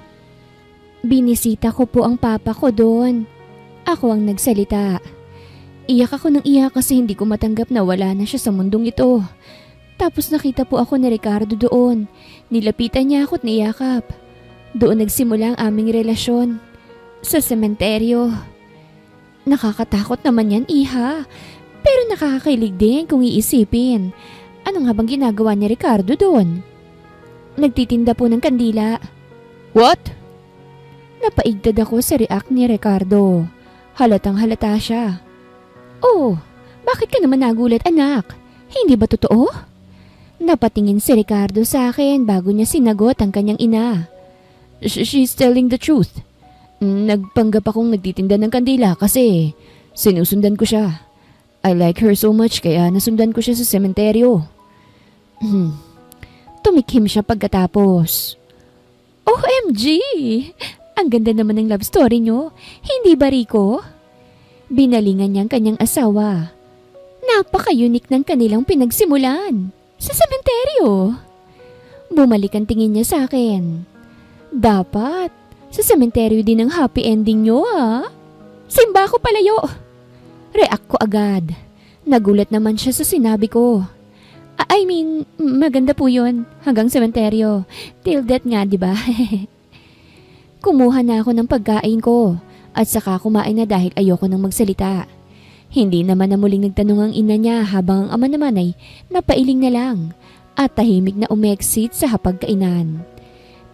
Binisita ko po ang papa ko doon. Ako ang nagsalita. Iyak ako ng iyak kasi hindi ko matanggap na wala na siya sa mundong ito. Tapos nakita po ako ni Ricardo doon. Nilapitan niya ako at niyakap. Doon nagsimula ang aming relasyon. Sa sementeryo. Nakakatakot naman yan, Iha. Pero nakakakilig din kung iisipin. Ano nga bang ginagawa ni Ricardo doon? Nagtitinda po ng kandila. What? Napaigdad ako sa react ni Ricardo. Halatang halata siya. Oh, bakit ka naman nagulat, anak? Hindi ba totoo? Napatingin si Ricardo sa akin bago niya sinagot ang kanyang ina. She's telling the truth. Nagpanggap akong nagtitinda ng kandila kasi sinusundan ko siya. I like her so much kaya nasundan ko siya sa sementeryo. Tumikhim siya pagkatapos. OMG! Ang ganda naman ng love story niyo. Hindi ba, Rico? Binalingan niya ang kanyang asawa. Napaka-unique ng kanilang pinagsimulan. Sa sementeryo. Bumalik ang tingin niya sa akin. Dapat, Sa sementeryo din ang happy ending nyo, ha? Simba ako palayo! React ko agad. Nagulat naman siya sa sinabi ko. I mean, maganda po yun. Hanggang sementeryo. Till death nga, di ba? Kumuha na ako ng pagkain ko at saka kumain na dahil ayoko nang magsalita. Hindi naman na muling nagtanong ang ina niya habang ang ama naman ay napailing na lang at tahimik na umexit sa hapagkainan.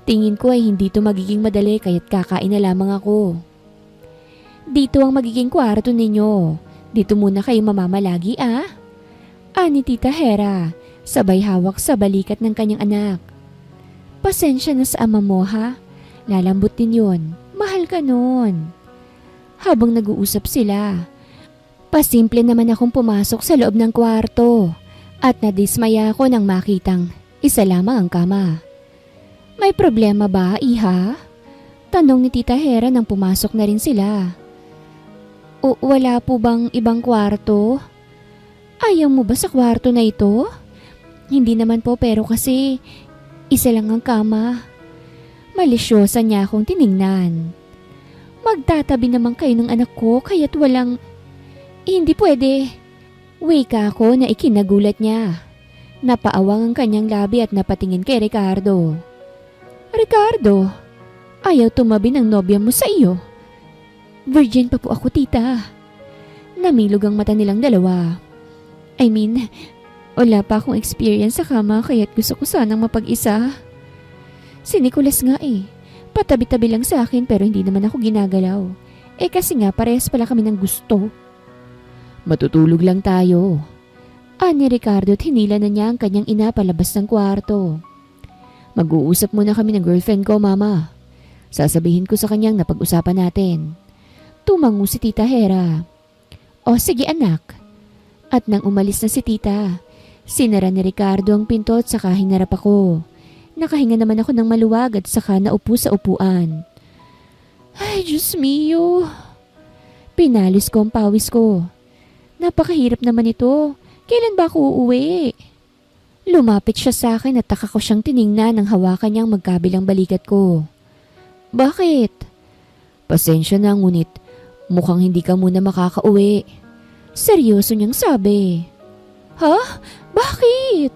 Tingin ko ay hindi to magiging madali kaya't kakain na lamang ako. Dito ang magiging kwarto ninyo. Dito muna kayo mamamalagi ani Tita Hera, sabay hawak sa balikat ng kanyang anak. Pasensya na sa ama mo ha, lalambot din yun, mahal ka nun. Habang nag-uusap sila, pasimple naman akong pumasok sa loob ng kwarto at nadismaya ako nang makitang isa lamang ang kama. May problema ba, iha? Tanong ni Tita Hera nang pumasok na rin sila. O wala po bang ibang kwarto? Ayaw mo ba sa kwarto na ito? Hindi naman po pero kasi isa lang ang kama. Malisyosa niya akong tiningnan. Magtatabi naman kayo ng anak ko kaya't walang... Hindi pwede. Wika ako na ikinagulat niya. Napaawang ang kanyang labi at napatingin kay Ricardo. Ricardo, ayaw tumabi ng nobya mo sa iyo. Virgin pa po ako, tita. Namilog ang mata nilang dalawa. I mean, wala pa akong experience sa kama kaya't gusto ko sanang mapag-isa. Si Nicolas nga patabi-tabi lang sa akin pero hindi naman ako ginagalaw. Kasi nga parehas pala kami ng gusto. Matutulog lang tayo. Ani Ricardo at hinila na niya ang kanyang ina palabas ng kwarto. Mag-uusap muna kami ng girlfriend ko, mama. Sasabihin ko sa kanyang napag-usapan natin. Tumango si Tita Hera. O sige anak. At nang umalis na si tita, sinara ni Ricardo ang pinto at saka hinarap ako. Nakahinga naman ako ng maluwag at saka naupo sa upuan. Ay, Diyos mio. Pinalis ko ang pawis ko. Napakahirap naman ito. Kailan ba ako uuwi? Lumapit siya sa akin at taka ko siyang tiningnan nang hawakan niyang magkabilang balikat ko. Bakit? Pasensya na ngunit mukhang hindi ka muna makakauwi. Seryoso niyang sabi. Ha? Bakit?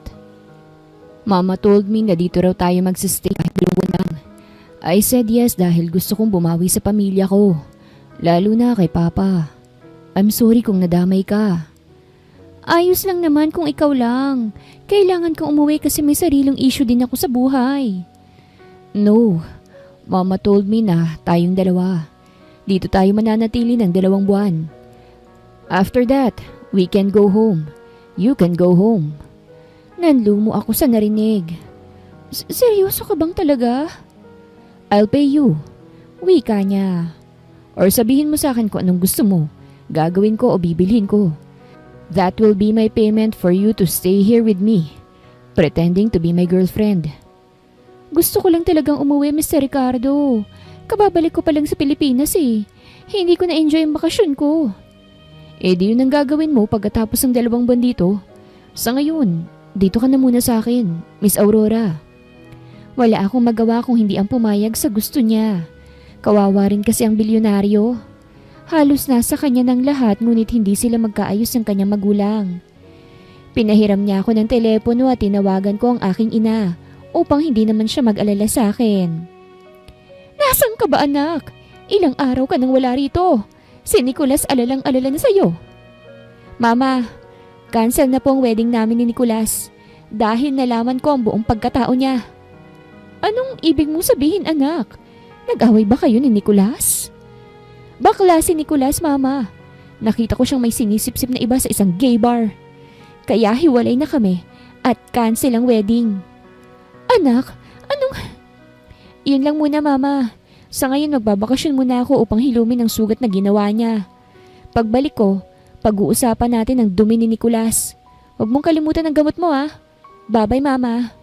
Mama told me na dito raw tayo magsistay kahit 2 buwan lang. I said yes dahil gusto kong bumawi sa pamilya ko. Lalo na kay Papa. I'm sorry kung nadamay ka. Ayos lang naman kung ikaw lang. Kailangan kong umuwi kasi may sariling issue din ako sa buhay. No. Mama told me na tayong dalawa. Dito tayo mananatili ng 2 buwan. After that, we can go home. You can go home. Nanlumo ako sa narinig. Seryoso ka bang talaga? I'll pay you. Wika niya. Or sabihin mo sa akin kung anong gusto mo. Gagawin ko o bibilhin ko. That will be my payment for you to stay here with me. Pretending to be my girlfriend. Gusto ko lang talagang umuwi, Mr. Ricardo. Kababalik ko pa lang sa Pilipinas Hindi ko na-enjoy ang bakasyon ko. Di yun ang gagawin mo pagkatapos ng 2 buwan dito. Sa ngayon, dito ka na muna sa akin, Miss Aurora. Wala akong magawa kung hindi ang pumayag sa gusto niya. Kawawa rin kasi ang bilyonaryo. Halos nasa kanya ng lahat ngunit hindi sila magkaayos ng kanyang magulang. Pinahiram niya ako ng telepono at tinawagan ko ang aking ina upang hindi naman siya mag-alala sa akin. Nasaan ka ba anak? Ilang araw ka nang wala rito. Si Nicolas alalang-alala na sa'yo. Mama, cancel na po ang wedding namin ni Nicolas dahil nalaman ko ang buong pagkatao niya. Anong ibig mong sabihin anak? Nag-away ba kayo ni Nicolas? Bakla si Nicolas, Mama. Nakita ko siyang may sinisip-sip na iba sa isang gay bar. Kaya hiwalay na kami at cancel ang wedding. Anak, anong... Yun lang muna, Mama. Sa ngayon magbabakasyon muna ako upang hilumin ang sugat na ginawa niya. Pagbalik ko, pag-uusapan natin ang dumi ni Nicolas. Huwag mong kalimutan ang gamot mo Bye-bye, Mama.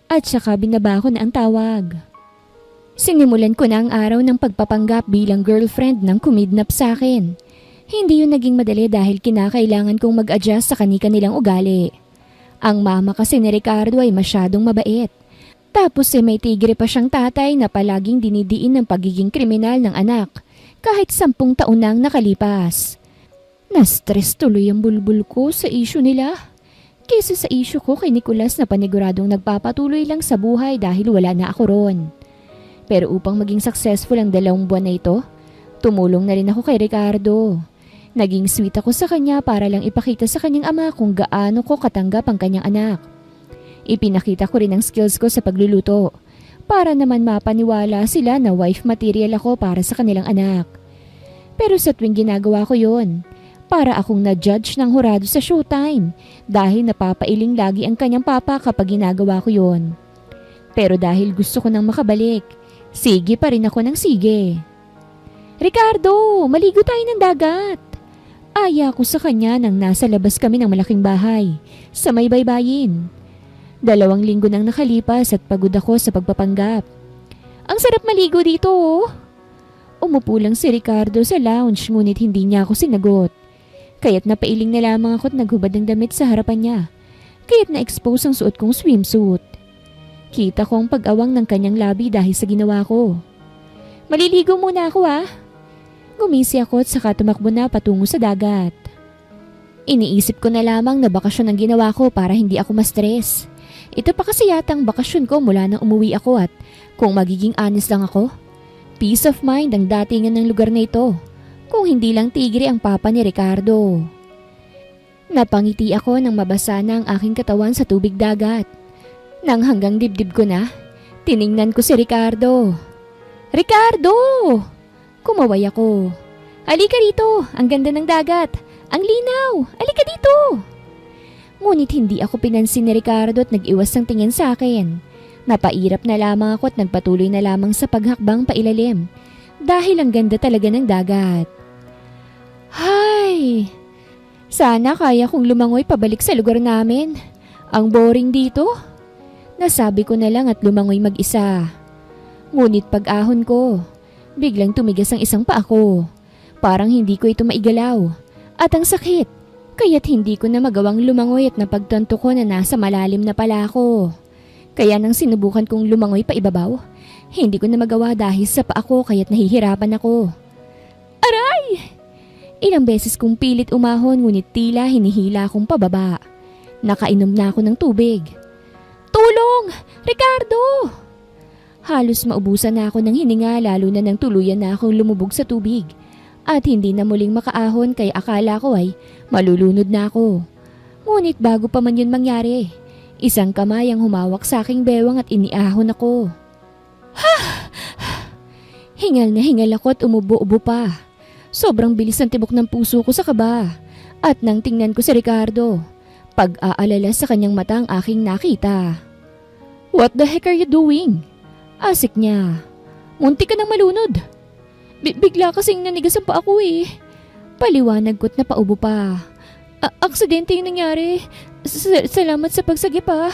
At saka binaba ko na ang tawag. Sinimulan ko na ang araw ng pagpapanggap bilang girlfriend ng kumidnap sa akin. Hindi yun naging madali dahil kinakailangan kong mag-adjust sa kani-kanilang ugali. Ang mama kasi ni Ricardo ay masyadong mabait. Tapos may tigre pa siyang tatay na palaging dinidiin ng pagiging kriminal ng anak kahit 10 taon nang nakalipas. Na-stress tuloy ang bulbul ko sa issue nila. Kesa sa issue ko kay Nicolas na paniguradong nagpapatuloy lang sa buhay dahil wala na ako ron. Pero upang maging successful ang 2 buwan na ito, tumulong na rin ako kay Ricardo. Naging sweet ako sa kanya para lang ipakita sa kanyang ama kung gaano ko katanggap ang kanyang anak. Ipinakita ko rin ang skills ko sa pagluluto para naman mapaniwala sila na wife material ako para sa kanilang anak. Pero sa tuwing ginagawa ko yon, para akong na-judge ng hurado sa showtime dahil napapailing lagi ang kanyang papa kapag ginagawa ko yon. Pero dahil gusto ko nang makabalik, sige pa rin ako ng sige. Ricardo, maligo tayo ng dagat. Aya ko sa kanya nang nasa labas kami ng malaking bahay sa may baybayin. 2 linggo nang nakalipas at pagod ako sa pagpapanggap. Ang sarap maligo dito oh. Umupo lang si Ricardo sa lounge ngunit hindi niya ako sinagot. Kaya't napailing na lamang ako't naghubad ng damit sa harapan niya. Kaya't na-expose ang suot kong swimsuit. Kita ko ang pag-awang ng kanyang labi dahil sa ginawa ko. Maliligo muna ako ah. Gumisi ako at saka tumakbo na patungo sa dagat. Iniisip ko na lamang na bakasyon ang ginawa ko para hindi ako ma-stress. Ito pa kasi yatang bakasyon ko mula nang umuwi ako at kung magiging honest lang ako, peace of mind ang datingan ng lugar na ito kung hindi lang tigre ang papa ni Ricardo. Napangiti ako nang mabasa na ang aking katawan sa tubig dagat. Nang hanggang dibdib ko na, tiningnan ko si Ricardo. Ricardo! Kumaway ako. Halika rito, ang ganda ng dagat. Ang linaw, halika dito. Ngunit hindi ako pinansin ni Ricardo at nag-iwas ng tingin sa akin. Napairap na lamang ako at nagpatuloy na lamang sa paghakbang pailalim dahil ang ganda talaga ng dagat. Hay! Sana kaya kong lumangoy pabalik sa lugar namin. Ang boring dito. Nasabi ko na lang at lumangoy mag-isa. Ngunit pag-ahon ko, biglang tumigas ang isang paa ko. Parang hindi ko ito maigalaw. At ang sakit. Kaya't hindi ko na magawang lumangoy at napagtanto ko na nasa malalim na pala ako. Kaya nang sinubukan kong lumangoy pa ibabaw, hindi ko na magawa dahil sa paa ko kaya't nahihirapan ako. Aray! Ilang beses kong pilit umahon ngunit tila hinihila akong pababa. Nakainom na ako ng tubig. Tulong! Ricardo! Halos maubusan na ako ng hininga lalo na nang tuluyan na akong lumubog sa tubig. At hindi na muling makaahon kaya akala ko ay malulunod na ako. Ngunit bago pa man yun mangyari, isang kamay ang humawak sa aking bewang at iniahon ako. Hingal na hingal ako at umubo-ubo pa. Sobrang bilis ng tibok ng puso ko sa kaba. At nang tingnan ko si Ricardo, pag-aalala sa kanyang mata ang aking nakita. What the heck are you doing? Asik niya. Munti ka nang malunod. Bigla kasing nanigas ang paa ko eh. Paliwanag ko't napaubo pa. Aksidente yung nangyari. Salamat sa pagsagip ah.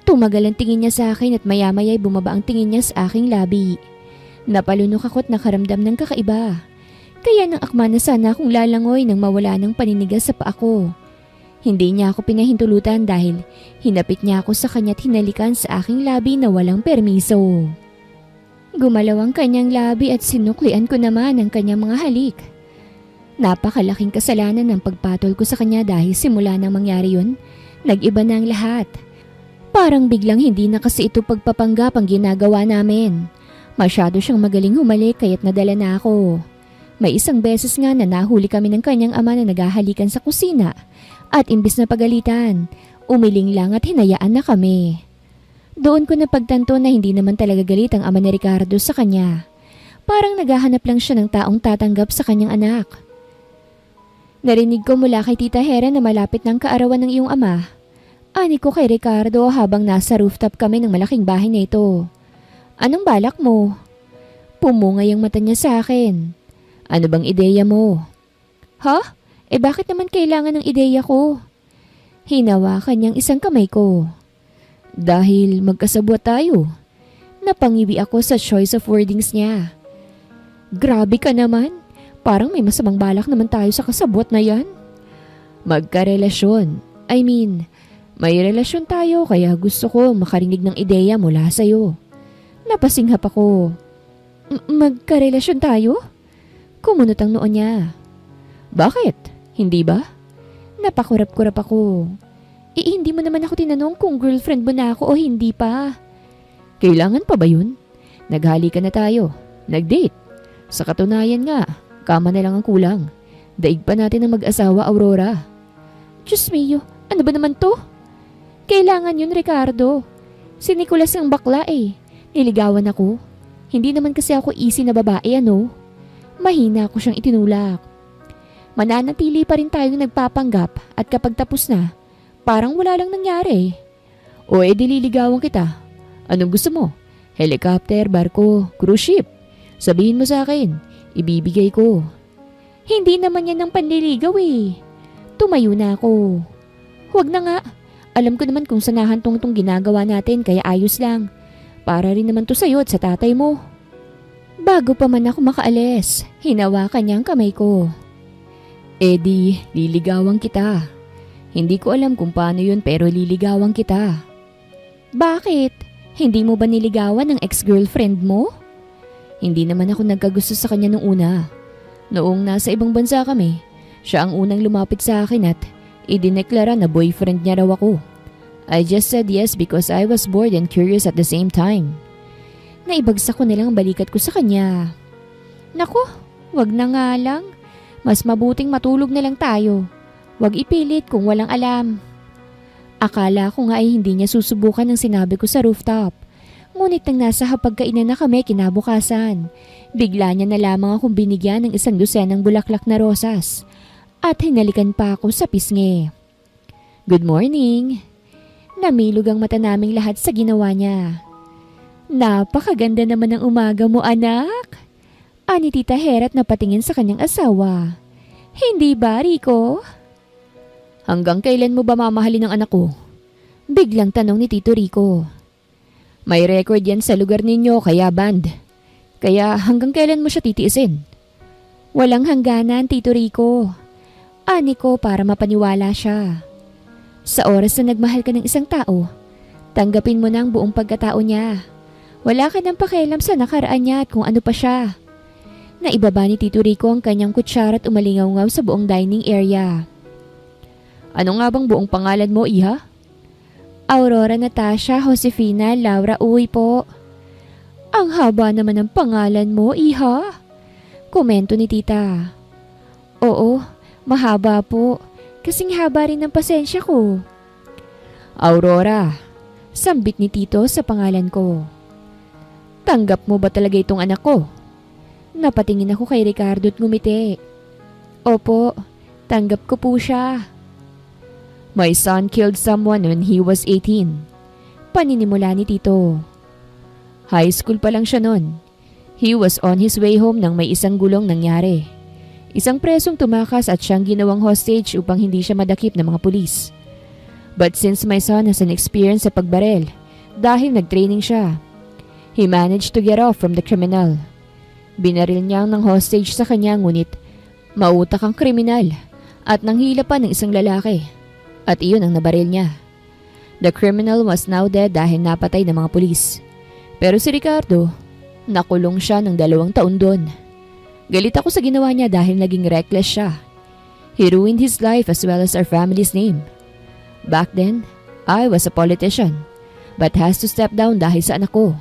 Tumagal ang tingin niya sa akin at maya-maya'y bumaba ang tingin niya sa aking labi. Napalunok ako't nakaramdam ng kakaiba. Kaya nang akma na sana akong lalangoy nang mawala ng paninigas sa paa ko. Hindi niya ako pinahintulutan dahil hinapit niya ako sa kanya't hinalikan sa aking labi na walang permiso. Gumalaw ang kanyang labi at sinuklian ko naman ang kanyang mga halik. Napakalaking kasalanan ng pagpatol ko sa kanya dahil simula nang mangyari yun, nag-iba na ang lahat. Parang biglang hindi na kasi ito pagpapanggap ang ginagawa namin. Masyado siyang magaling humalik kaya't nadala na ako. May isang beses nga na nahuli kami ng kanyang ama na naghahalikan sa kusina at imbis na pagalitan, umiling lang at hinayaan na kami. Doon ko napagtanto na hindi naman talaga galit ang ama ni Ricardo sa kanya. Parang naghahanap lang siya ng taong tatanggap sa kanyang anak. Narinig ko mula kay Tita Hera na malapit ng kaarawan ng iyong ama. Ani ko kay Ricardo habang nasa rooftop kami ng malaking bahay na ito. Anong balak mo? Pumungay ang mata niya sa akin. Ano bang ideya mo? Ha? Bakit naman kailangan ng ideya ko? Hinawakan niyang isang kamay ko. Dahil magkasabwat tayo. Napangiwi ako sa choice of wordings niya. Grabe ka naman. Parang may masamang balak naman tayo sa kasabwat na yan. Magkarelasyon. May relasyon tayo kaya gusto ko makarinig ng ideya mula sa'yo. Napasinghap ako. Magkarelasyon tayo? Kumunot ang noo niya. Bakit? Hindi ba? Napakurap-kurap ako. Hindi mo naman ako tinanong kung girlfriend mo na ako o hindi pa. Kailangan pa ba yun? Naghalikan na tayo. Nag-date. Sa katunayan nga, kama na lang ang kulang. Daig pa natin ang mag-asawa, Aurora. Diyos mio, ano ba naman to? Kailangan yun, Ricardo. Si Nicolas ang bakla eh. Niligawan ako. Hindi naman kasi ako easy na babae, ano? Mahina ako siyang itinulak. Mananatili pa rin tayong nagpapanggap at kapag tapos na, parang wala lang nangyari. O dililigawan kita. Anong gusto mo? Helicopter, barko, cruise ship? Sabihin mo sa akin, ibibigay ko. Hindi naman yan ang panliligaw eh. Tumayo na ako. Huwag na nga. Alam ko naman kung sanahan tong ginagawa natin kaya ayos lang. Para rin naman to sa'yo at sa tatay mo. Bago pa man ako makaalis, hinawakan niya ang kamay ko. Eddie, liligawan kita. Hindi ko alam kung paano yun pero liligawan kita. Bakit? Hindi mo ba niligawan ng ex-girlfriend mo? Hindi naman ako nagkagusto sa kanya nung una. Noong nasa ibang bansa kami, siya ang unang lumapit sa akin at idineklara na boyfriend niya raw ako. I just said yes because I was bored and curious at the same time. Naibagsak ko nilang ang balikat ko sa kanya. Naku, wag na nga lang. Mas mabuting matulog na lang tayo. Wag ipilit kung walang alam. Akala ko nga ay hindi niya susubukan ang sinabi ko sa rooftop. Ngunit nang nasa hapagkainan na kami kinabukasan, bigla niya na lamang akong binigyan ng 1 dosenang bulaklak na rosas. At hinalikan pa ako sa pisngi. Good morning. Namilog ang mata naming lahat sa ginawa niya. Napakaganda naman ng umaga mo, anak. Ani Tita Heret na patingin sa kanyang asawa. Hindi ba, Rico? Hanggang kailan mo ba mamahalin ang anak ko? Biglang tanong ni Tito Rico. May record yan sa lugar ninyo kaya band. Kaya hanggang kailan mo siya titiisin? Walang hangganan, Tito Rico. Ani ko para mapaniwala siya. Sa oras na nagmahal ka ng isang tao, tanggapin mo na ang buong pagkatao niya. Wala ka nang pakialam sa nakaraan niya at kung ano pa siya. Naibaba ni Tito Rico ang kanyang kutsara at umalingaw-ngaw sa buong dining area. Ano nga bang buong pangalan mo, Iha? Aurora Natasha Josefina Laura Uy po. Ang haba naman ng pangalan mo, Iha. Komento ni Tita. Oo, mahaba po. Kasing haba rin ng pasensya ko. Aurora, sambit ni Tito sa pangalan ko. Tanggap mo ba talaga itong anak ko? Napatingin ako kay Ricardo at ngumiti. Opo, tanggap ko po siya. My son killed someone when he was 18. Paninimula ni Tito. High school pa lang siya nun. He was on his way home nang may isang gulong nangyari. Isang presong tumakas at siyang ginawang hostage upang hindi siya madakip ng mga pulis. But since my son has an experience sa pagbarel, dahil nag-training siya, he managed to get off from the criminal. Binaril niya ng hostage sa kanya ngunit mautak ang kriminal at nanghila pa ng isang lalaki. At iyon ang nabaril niya. The criminal was now dead dahil napatay ng mga pulis. Pero si Ricardo, nakulong siya ng 2 taon doon. Galit ako sa ginawa niya dahil naging reckless siya. He ruined his life as well as our family's name. Back then, I was a politician, but has to step down dahil sa anak ko.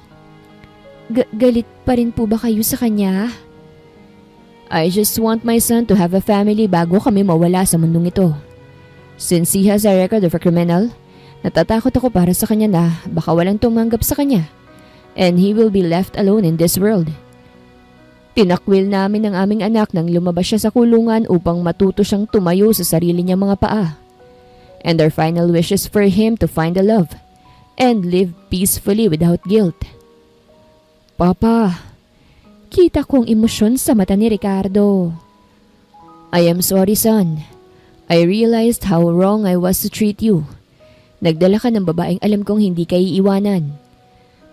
Galit pa rin po ba kayo sa kanya? I just want my son to have a family bago kami mawala sa mundong ito. Since he has a record of a criminal, natatakot ako para sa kanya na baka walang tumanggap sa kanya and he will be left alone in this world. Tinakwil namin ang aming anak nang lumabas siya sa kulungan upang matuto siyang tumayo sa sarili niyang mga paa. And our final wish is for him to find a love and live peacefully without guilt. Papa, kita kong emosyon sa mata ni Ricardo. I am sorry, son. I realized how wrong I was to treat you. Nagdala ka ng babaeng alam kong hindi ka iiwanan.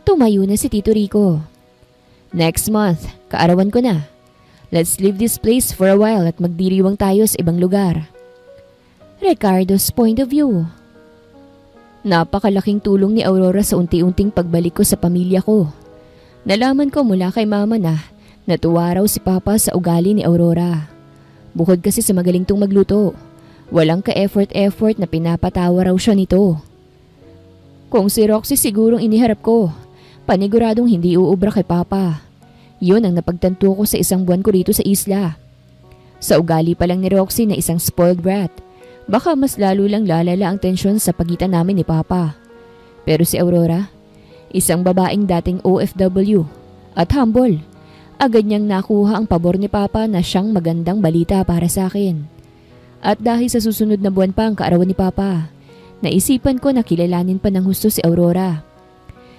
Tumayo na si Tito Rico. Next month, kaarawan ko na. Let's leave this place for a while at magdiriwang tayo sa ibang lugar. Ricardo's point of view. Napakalaking tulong ni Aurora sa unti-unting pagbalik ko sa pamilya ko. Nalaman ko mula kay mama na natuwa raw si Papa sa ugali ni Aurora. Bukod kasi sa magaling tong magluto, walang ka-effort na pinapatawa raw siya nito. Kung si Roxy sigurong iniharap ko, paniguradong hindi uubra kay Papa. Yun ang napagtanto ko sa isang buwan ko rito sa isla. Sa ugali pa lang ni Roxy na isang spoiled brat, baka mas lalo lang lalala ang tensyon sa pagitan namin ni Papa. Pero si Aurora, isang babaeng dating OFW at humble, agad niyang nakuha ang pabor ni Papa na siyang magandang balita para sa akin. At dahil sa susunod na buwan pa ang kaarawan ni Papa, naisipan ko na kilalanin pa ng husto si Aurora.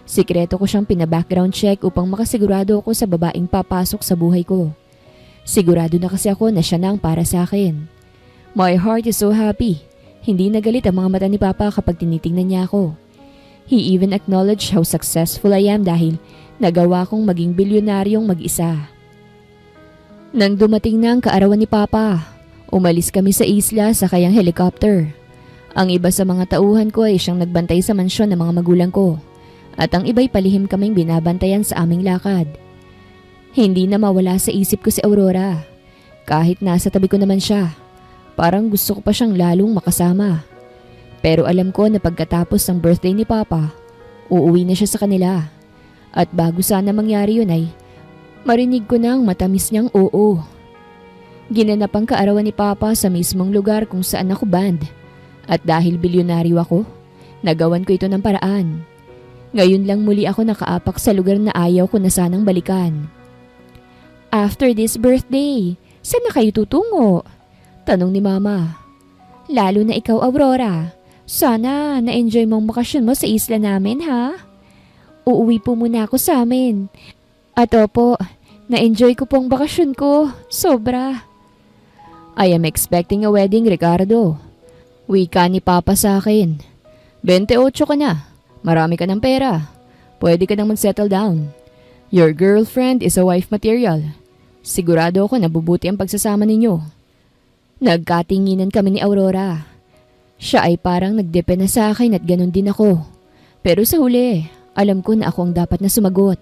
Sikreto ko siyang pina-background check upang makasigurado ako sa babaeng papasok sa buhay ko. Sigurado na kasi ako na siya na ang para sa akin. My heart is so happy. Hindi nagalit ang mga mata ni Papa kapag tinitingnan niya ako. He even acknowledged how successful I am dahil nagawa kong maging bilyonaryong mag-isa. Nang dumating na ang kaarawan ni Papa, umalis kami sa isla sa kayang helicopter. Ang iba sa mga tauhan ko ay siyang nagbantay sa mansyon ng mga magulang ko at ang iba'y palihim kaming binabantayan sa aming lakad. Hindi na mawala sa isip ko si Aurora. Kahit nasa tabi ko naman siya, parang gusto ko pa siyang lalong makasama. Pero alam ko na pagkatapos ng birthday ni Papa, uuwi na siya sa kanila. At bago sana mangyari yun ay marinig ko na ang matamis niyang oo. Ginanap ang kaarawan ni Papa sa mismong lugar kung saan ako band. At dahil bilyonaryo ako, nagawan ko ito ng paraan. Ngayon lang muli ako nakaapak sa lugar na ayaw ko na sanang balikan. After this birthday, saan na kayo tutungo? Tanong ni Mama. Lalo na ikaw, Aurora. Sana na-enjoy mong bakasyon mo sa isla namin, ha? Uuwi po muna ako sa amin. At opo, na-enjoy ko pong bakasyon ko. Sobra. I am expecting a wedding, Ricardo. Wika ni Papa sa akin. 28 ka na. Marami ka ng pera. Pwede ka nang mag-settle down. Your girlfriend is a wife material. Sigurado ako na bubuti ang pagsasama ninyo. Nagkatinginan kami ni Aurora. Siya ay parang nagdepende sa akin at ganun din ako. Pero sa huli, alam ko na ako ang dapat na sumagot.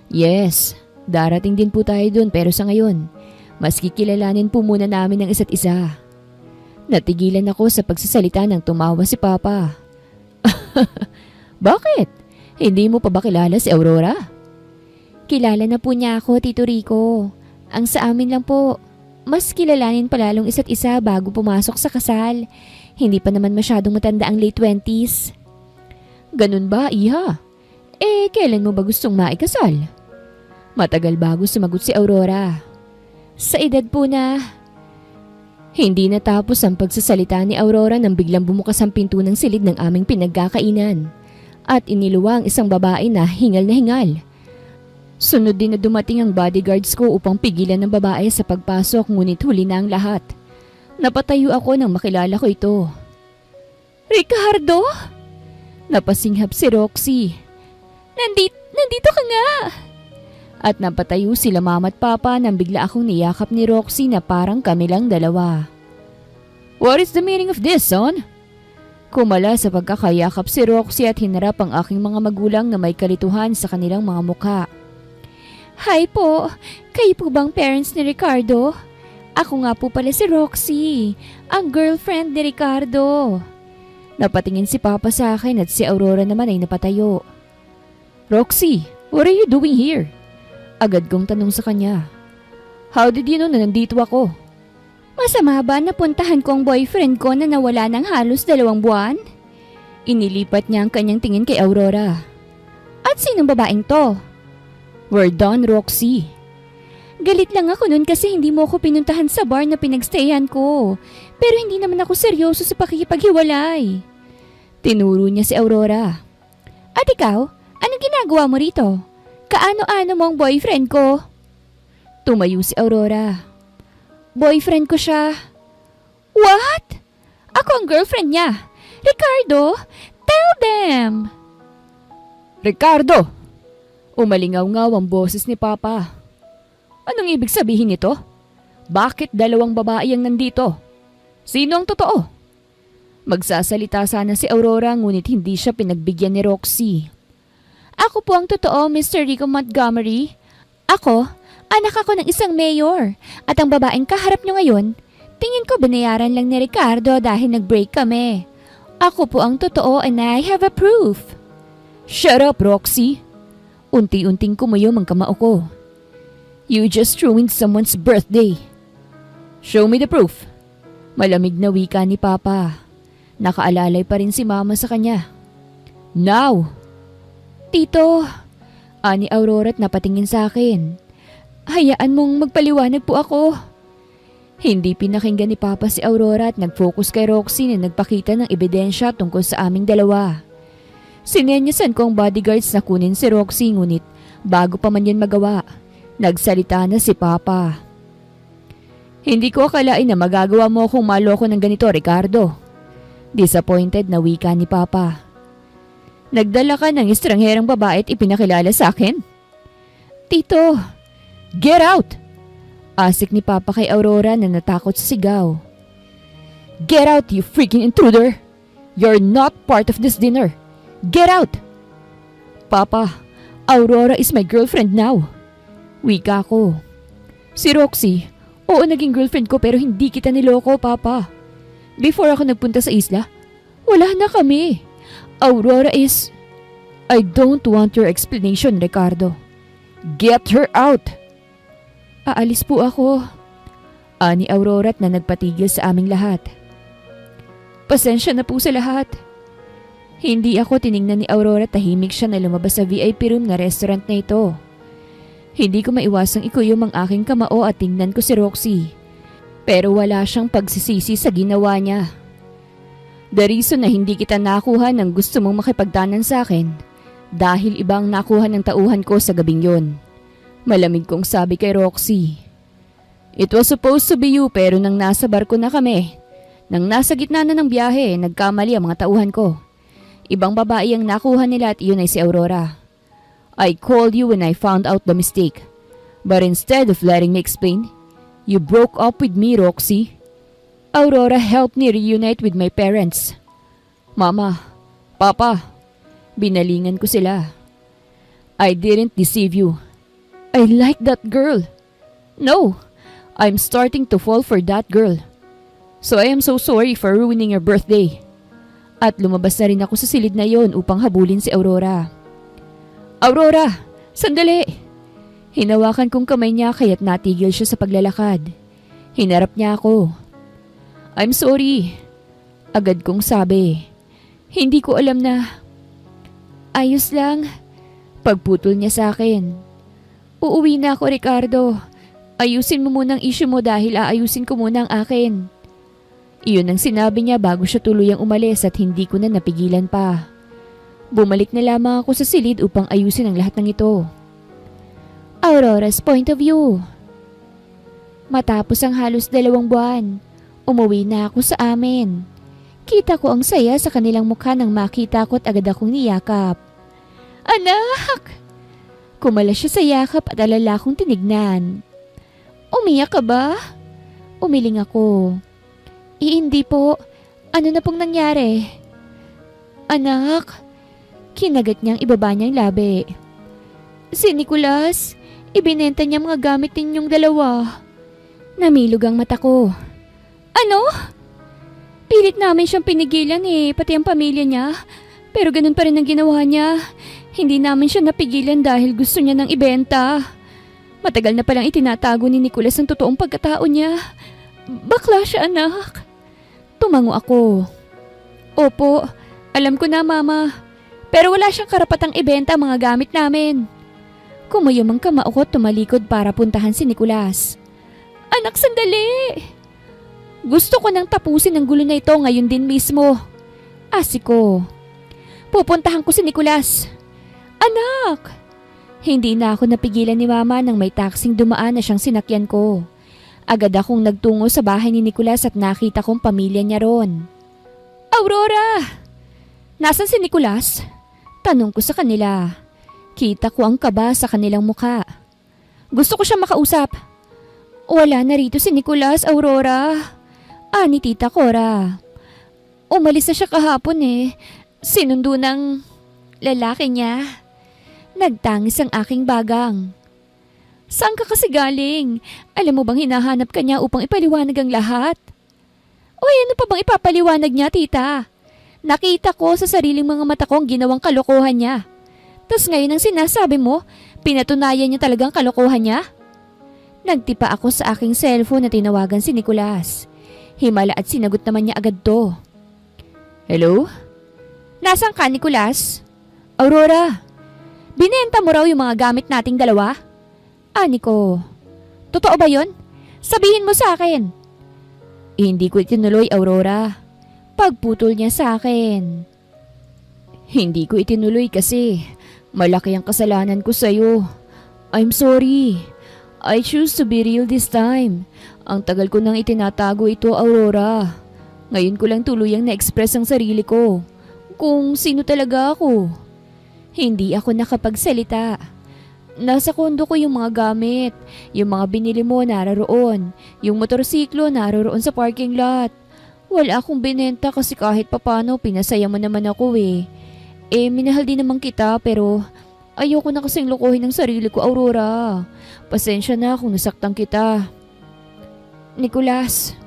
Yes, darating din po tayo dun pero sa ngayon, mas kikilalanin po muna namin ang isa't isa. Natigilan ako sa pagsasalita nang tumawa si Papa. Bakit? Hindi mo pa ba kilala si Aurora? Kilala na po niya ako, Tito Rico. Ang sa amin lang po, mas kilalanin palalong isa't isa bago pumasok sa kasal. Hindi pa naman masyadong matanda ang late 20s. Ganun ba, Iha? Kailan mo ba gustong maikasal? Matagal bago sumagot si Aurora. Sa edad po na... Hindi natapos ang pagsasalita ni Aurora nang biglang bumukas ang pinto ng silid ng aming pinagkakainan at iniluwa ang isang babae na hingal. Sunod din na dumating ang bodyguards ko upang pigilan ng babae sa pagpasok ngunit huli na ang lahat. Napatayo ako nang makilala ko ito. Ricardo? Napasinghap si Roxy. Nandito ka nga! At napatayo sila Mama at Papa nang bigla akong niyakap ni Roxy na parang kami lang dalawa. What is the meaning of this, son? Kumala sa pagkakayakap si Roxy at hinarap ang aking mga magulang na may kalituhan sa kanilang mga mukha. Hi po, kayo po bang parents ni Ricardo? Ako nga po pala si Roxy, ang girlfriend ni Ricardo. Napatingin si Papa sa akin at si Aurora naman ay napatayo. Roxy, what are you doing here? Agad kong tanong sa kanya. How did you know na nandito ako? Masama ba napuntahan ko ang boyfriend ko na nawala ng halos 2 buwan? Inilipat niya ang kanyang tingin kay Aurora. At sinong babaeng to? We're done, Roxy. Galit lang ako nun kasi hindi mo ako pinuntahan sa bar na pinagstayan ko. Pero hindi naman ako seryoso sa pakikipaghiwalay. Tinuro niya si Aurora. At ikaw, anong ginagawa mo rito? Kaano-ano mo ang boyfriend ko? Tumayo si Aurora. Boyfriend ko siya. What? Ako ang girlfriend niya. Ricardo, tell them! Ricardo! Umalingaw-ngaw ang boses ni Papa. Anong ibig sabihin nito? Bakit 2 babae ang nandito? Sino ang totoo? Magsasalita sana si Aurora ngunit hindi siya pinagbigyan ni Roxy. Ako po ang totoo, Mr. Rico Montgomery. Ako, anak ako ng isang mayor. At ang babaeng kaharap nyo ngayon, tingin ko binayaran lang ni Ricardo dahil nag-break kami. Ako po ang totoo and I have a proof. Shut up, Roxy! Unti-unting kumuyom ang kamao ko. You just ruined someone's birthday. Show me the proof. Malamig na wika ni Papa. Nakaalalay pa rin si Mama sa kanya. Now! Tito, Ani Aurora at napatingin sa akin. hayaan mong magpaliwanag po ako. Hindi pinakinggan ni Papa si Aurora at nag-focus kay Roxy na nagpakita ng ebidensya tungkol sa aming dalawa. Sinenyasan ko ang bodyguards na kunin si Roxy ngunit bago pa man yun magawa, nagsalita na si Papa. Hindi ko akalain na magagawa mo akong maloko ng ganito, Ricardo. Disappointed na wika ni Papa. Nagdala ka ng estrangherang babae at ipinakilala sa akin? Tito, Get out! Asik ni Papa kay Aurora na natakot sa sigaw. Get out, you freaking intruder! You're not part of this dinner. Get out! Papa, Aurora is my girlfriend now. Wika ko. Si Roxy, oo naging girlfriend ko pero hindi kita niloko, Papa. Before ako nagpunta sa isla, wala na kami. Aurora is... I don't want your explanation, Ricardo. Get her out! aalis po ako. Ani Aurora na nagpatigil sa aming lahat. Pasensya na po sa lahat. Hindi ako tiningnan ni Aurora, tahimik siya na lumabas sa VIP room na restaurant na ito. Hindi ko maiwasang ikuyom ang aking kamao at tingnan ko si Roxy. Pero wala siyang pagsisisi sa ginawa niya. The reason na hindi kita nakuha ng gusto mong makipagtanan sa akin dahil ibang nakuha ng tauhan ko sa gabing yon. Malamig kong sabi kay Roxy. It was supposed to be you pero nang nasa barko na kami, nang nasa gitna na ng biyahe, nagkamali ang mga tauhan ko. Ibang babae ang nakuha nila at iyon ay si Aurora. I called you when I found out the mistake. But instead of letting me explain, you broke up with me, Roxy. Aurora helped me reunite with my parents. Mama, Papa, binalingan ko sila. I didn't deceive you. I like that girl. No, I'm starting to fall for that girl. So I am so sorry for ruining your birthday. At lumabas na rin ako sa silid na yon upang habulin si Aurora. Aurora, sandali! Hinawakan kong kamay niya kaya't natigil siya sa paglalakad. Hinarap niya ako. I'm sorry. Agad kong sabi. Hindi ko alam na... Ayos lang. Pagputol niya sa akin. Uuwi na ako, Ricardo. Ayusin mo muna ang issue mo dahil aayusin ko muna ang akin. Iyon ang sinabi niya bago siya tuluyang umalis at hindi ko na napigilan pa. Bumalik na lamang ako sa silid upang ayusin ang lahat ng ito. Aurora's point of view. Matapos ang halos 2 buwan, umuwi na ako sa amin. Kita ko ang saya sa kanilang mukha nang makita ko at agad akong niyakap. Anak! Kumala siya sa yakap at alala kong tinignan. Umiyak ka ba? Umiling ako. Hindi po. Ano na pong nangyari? Anak, kinagat niyang ibaba niyang labi. Si Nicolas, ibinenta niya mga gamit ninyong dalawa. Namilog ang mata ko. Ano? Pilit namin siyang pinigilan pati ang pamilya niya. Pero ganun pa rin ang ginawa niya. Hindi namin siya napigilan dahil gusto niya nang ibenta. Matagal na palang itinatago ni Nicolas ang totoong pagkatao niya. Bakla siya, anak. Tumango ako. Opo, alam ko na, Mama. Pero wala siyang karapatang ibenta ang mga gamit namin. Kumuyom ang kamao ko at tumalikod para puntahan si Nicolas. Anak, sandali! Gusto ko nang tapusin ang gulo na ito ngayon din mismo. Asiko. Pupuntahan ko si Nicolas. Anak! Hindi na ako napigilan ni Mama nang may taksing dumaan na siyang sinakyan ko. Agad akong nagtungo sa bahay ni Nicolas at nakita kong pamilya niya ron. Aurora! Nasaan si Nicolas? Tanong ko sa kanila. Kita ko ang kaba sa kanilang mukha. Gusto ko siya makausap. Wala na rito si Nicolas, Aurora. Ni Tita Cora. Umalis na siya kahapon eh. Sinundo ng lalaki niya. Nagtangis ang aking bagang. Saan ka kasi galing? Alam mo bang hinahanap ka niya upang ipaliwanag ang lahat? Uy, ano pa bang ipapaliwanag niya, tita? Nakita ko sa sariling mga mata ko ang ginawang kalokohan niya. Tapos ngayon ang sinasabi mo, pinatunayan niya talagang kalokohan niya? Nagtipa ako sa aking cellphone na tinawagan si Nicolas. Himala at sinagot naman niya agad to. Hello? Nasaan ka, Nicolas? Aurora, binenta mo raw yung mga gamit nating dalawa? Ani ko, totoo ba yon? Sabihin mo sa akin. Hindi ko itinuloy, Aurora. Pagputol niya sa akin. Hindi ko itinuloy kasi malaki ang kasalanan ko sa'yo. I'm sorry. I choose to be real this time. Ang tagal ko nang itinatago ito, Aurora. Ngayon ko lang tuluyang na-express ang sarili ko. Kung sino talaga ako. Hindi ako nakapagsalita. Nasa kondo ko yung mga gamit. Yung mga binili mo naroroon. Yung motorsiklo naroroon sa parking lot. Wala akong binenta kasi kahit papano pinasaya mo naman ako eh. Minahal din naman kita pero ayoko na kasing lokohin ang sarili ko, Aurora. Pasensya na kung nasaktan kita. Nicolas,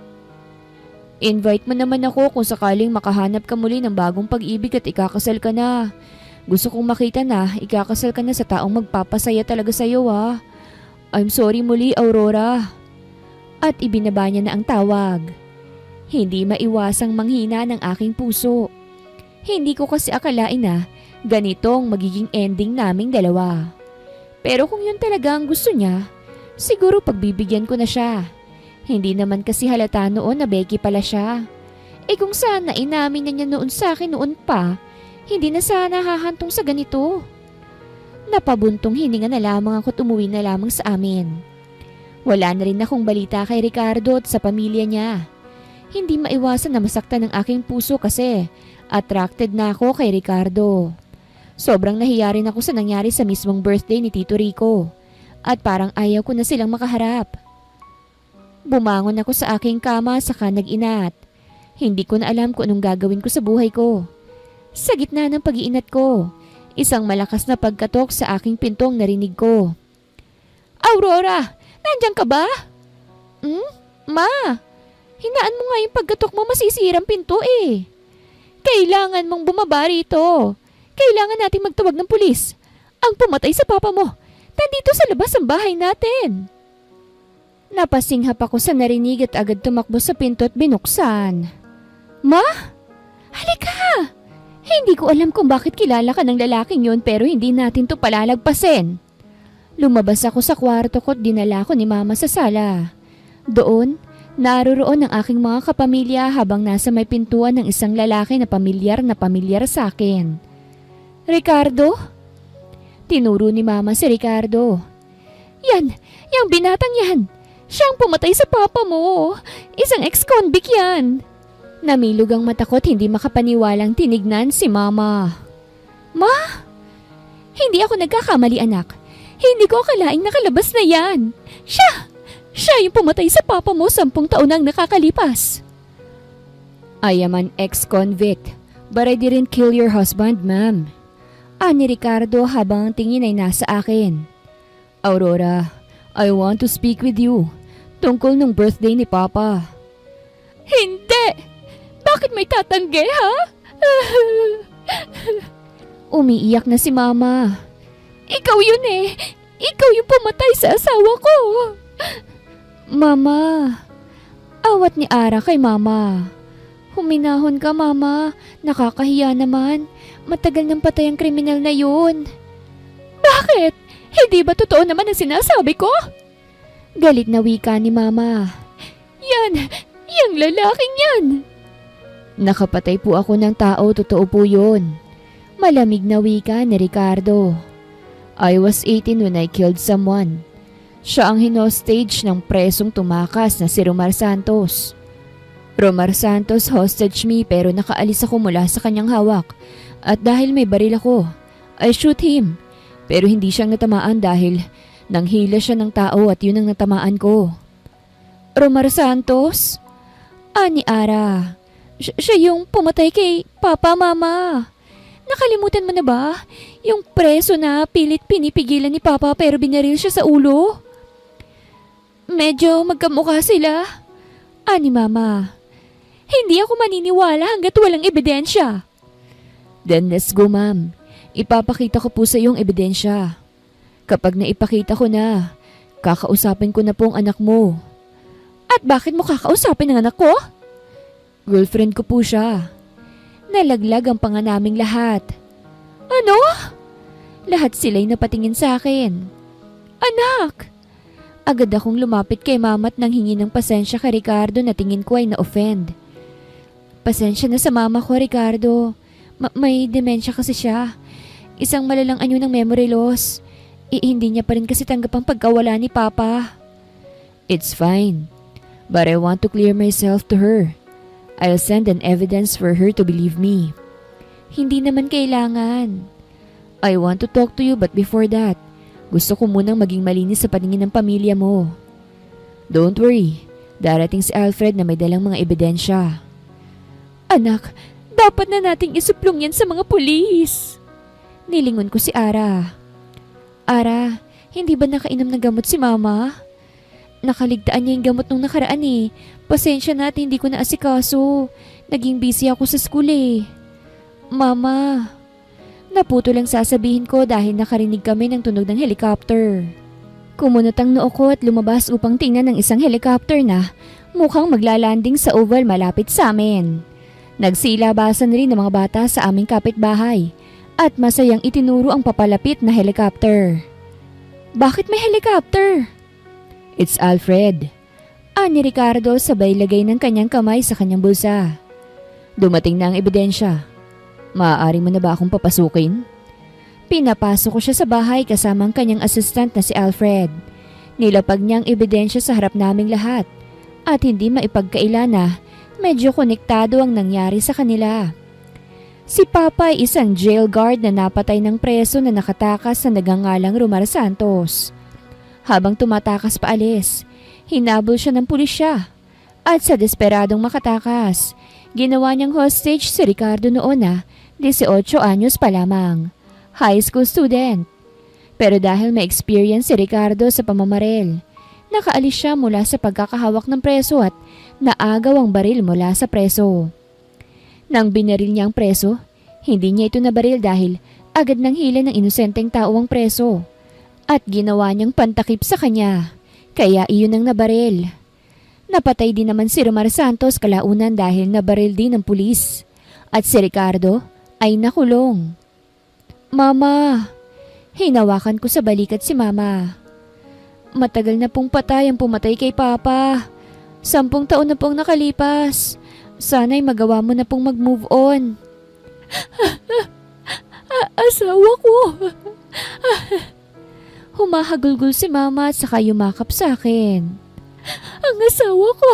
invite mo naman ako kung sakaling makahanap ka muli ng bagong pag-ibig at ikakasal ka na. Gusto kong makita na ikakasal ka na sa taong magpapasaya talaga sa'yo ah. I'm sorry muli, Aurora. At ibinaba niya na ang tawag. Hindi maiwasang manghina ng aking puso. Hindi ko kasi akalain na ganitong magiging ending naming dalawa. Pero kung yun talaga ang gusto niya, siguro pagbibigyan ko na siya. Hindi naman kasi halata noon na Becky pala siya. Kung sana inamin na niya noon sa akin noon pa, hindi na sana hahantong sa ganito. Napabuntong hininga na lamang ako at umuwi na lamang sa amin. Wala na rin akong balita kay Ricardo at sa pamilya niya. Hindi maiwasan na masaktan ang aking puso kasi attracted na ako kay Ricardo. Sobrang nahiya rin ako sa nangyari sa mismong birthday ni Tito Rico at parang ayaw ko na silang makaharap. Bumangon ako sa aking kama saka nag-inat. Hindi ko na alam kung anong gagawin ko sa buhay ko. Sa gitna ng pag-iinat ko, isang malakas na pagkatok sa aking pintong narinig ko. Aurora, nandiyan ka ba? Ma, hinaan mo nga yung pagkatok mo, masisirang pinto eh. Kailangan mong bumaba rito. Kailangan nating magtawag ng pulis. Ang pumatay sa papa mo, nandito sa labas ng bahay natin. Napasinghap ako sa narinig at agad tumakbo sa pinto at binuksan. Ma? Halika! Hindi ko alam kung bakit kilala ka ng lalaking yon pero hindi natin to palalagpasin. Lumabas ako sa kwarto ko at dinala ko ni Mama sa sala. Doon, naroroon ang aking mga kapamilya habang nasa may pintuan ng isang lalaki na pamilyar sa akin. Ricardo? Tinuro ni Mama si Ricardo. Yan, yung binatang yan. Siyang pumatay sa papa mo. Isang ex-convict yan. Namilog ang mata ko at hindi makapaniwalang tinignan si Mama. Ma? Hindi ako nagkakamali, anak. Hindi ko akalaing nakalabas na yan. Siya yung pumatay sa papa mo 10 taon nang nakakalipas. I am an ex-convict, but I didn't kill your husband, ma'am. Ani Ricardo habang ang tingin ay nasa akin. Aurora, I want to speak with you tungkol nung birthday ni Papa. Hindi! Bakit may tatanggi, ha? Umiiyak na si Mama. Ikaw yun eh. Ikaw yung pumatay sa asawa ko. Mama. Awat ni Ara kay Mama. Huminahon ka, Mama. Nakakahiya naman. Matagal nang patay ang kriminal na yun. Bakit? Hindi ba totoo naman ang sinasabi ko? Galit na wika ni Mama. Yung lalaking yan. Nakapatay po ako ng tao, totoo po yun. Malamig na wika ni Ricardo. I was 18 when I killed someone. Siya ang hinostage ng presong tumakas na si Romar Santos. Romar Santos hostage me pero nakaalis ako mula sa kanyang hawak. At dahil may baril ako, I shoot him. Pero hindi siyang natamaan dahil nanghila siya ng tao at yun ang natamaan ko. Romar Santos? Ani Ara. Siya yung pumatay kay Papa, Mama. Nakalimutan mo na ba? Yung preso na pilit pinipigilan ni Papa pero binaril siya sa ulo? Medyo magkamukha sila. Ani Mama. Hindi ako maniniwala hanggat walang ebidensya. Then let's go, ma'am. Ipapakita ko po sa iyong ebidensya. Kapag naipakita ko na, kakausapin ko na po ang anak mo. At bakit mo kakausapin ang anak ko? Girlfriend ko po siya. Nalaglag ang panga naming lahat. Ano? Lahat sila'y napatingin sa akin. Anak! Agad akong lumapit kay Mama at nanghingi ng pasensya kay Ricardo na tingin ko ay na-offend. Pasensya na sa mama ko, Ricardo. May demensya kasi siya. Isang malalang anyo ng memory loss. Hindi niya pa rin kasi tanggap ang pagkawala ni Papa. It's fine. But I want to clear myself to her. I'll send an evidence for her to believe me. Hindi naman kailangan. I want to talk to you but before that, gusto ko munang maging malinis sa paningin ng pamilya mo. Don't worry, darating si Alfred na may dalang mga ebidensya. Anak, dapat na nating isuplong yan sa mga pulis. Nilingon ko si Ara. Ara, hindi ba nakainom ng gamot si Mama? Nakaligtaan niya yung gamot nung nakaraan eh. Pasensya na at hindi ko naasikaso. Naging busy ako sa school eh. Mama, naputo lang sasabihin ko dahil nakarinig kami ng tunog ng helicopter. Kumunot ang noo ko at lumabas upang tingnan ng isang helicopter na mukhang maglalanding sa oval malapit sa amin. Nagsilabasan rin ng mga bata sa aming kapitbahay at masayang itinuro ang papalapit na helicopter. Bakit may helicopter? It's Alfred. Ani Ricardo sabay lagay ng kanyang kamay sa kanyang bulsa. Dumating na ang ebidensya. Maaari mo na ba akong papasukin? Pinapasok ko siya sa bahay kasama ang kanyang assistant na si Alfred. Nilapag niya ang ebidensya sa harap naming lahat at hindi maipagkaila na medyo konektado ang nangyari sa kanila. Si Papa ay isang jail guard na napatay ng preso na nakatakas sa nagangalang Romar Santos. Habang tumatakas paalis, hinabol siya ng pulisya at sa desperadong makatakas, ginawa niyang hostage si Ricardo noon na 18 anyos pa lamang, high school student. Pero dahil may experience si Ricardo sa pamamaril, nakaalis siya mula sa pagkakahawak ng preso at naagaw ang baril mula sa preso. Nang binaril niya ang preso, hindi niya ito nabaril dahil agad nang hila ng inosenteng tao ang preso at ginawa niyang pantakip sa kanya, kaya iyon ang nabaril. Napatay din naman si Romar Santos kalaunan dahil nabaril din ng pulis at si Ricardo ay nakulong. Mama, hinawakan ko sa balikat si Mama. Matagal na pong patay ang pumatay kay Papa. 10 taon na pong nakalipas. Sana'y magawa mo na pong mag-move on. Asawa ko. Humahagulgul si Mama at saka yumakap sa akin. Ang asawa ko.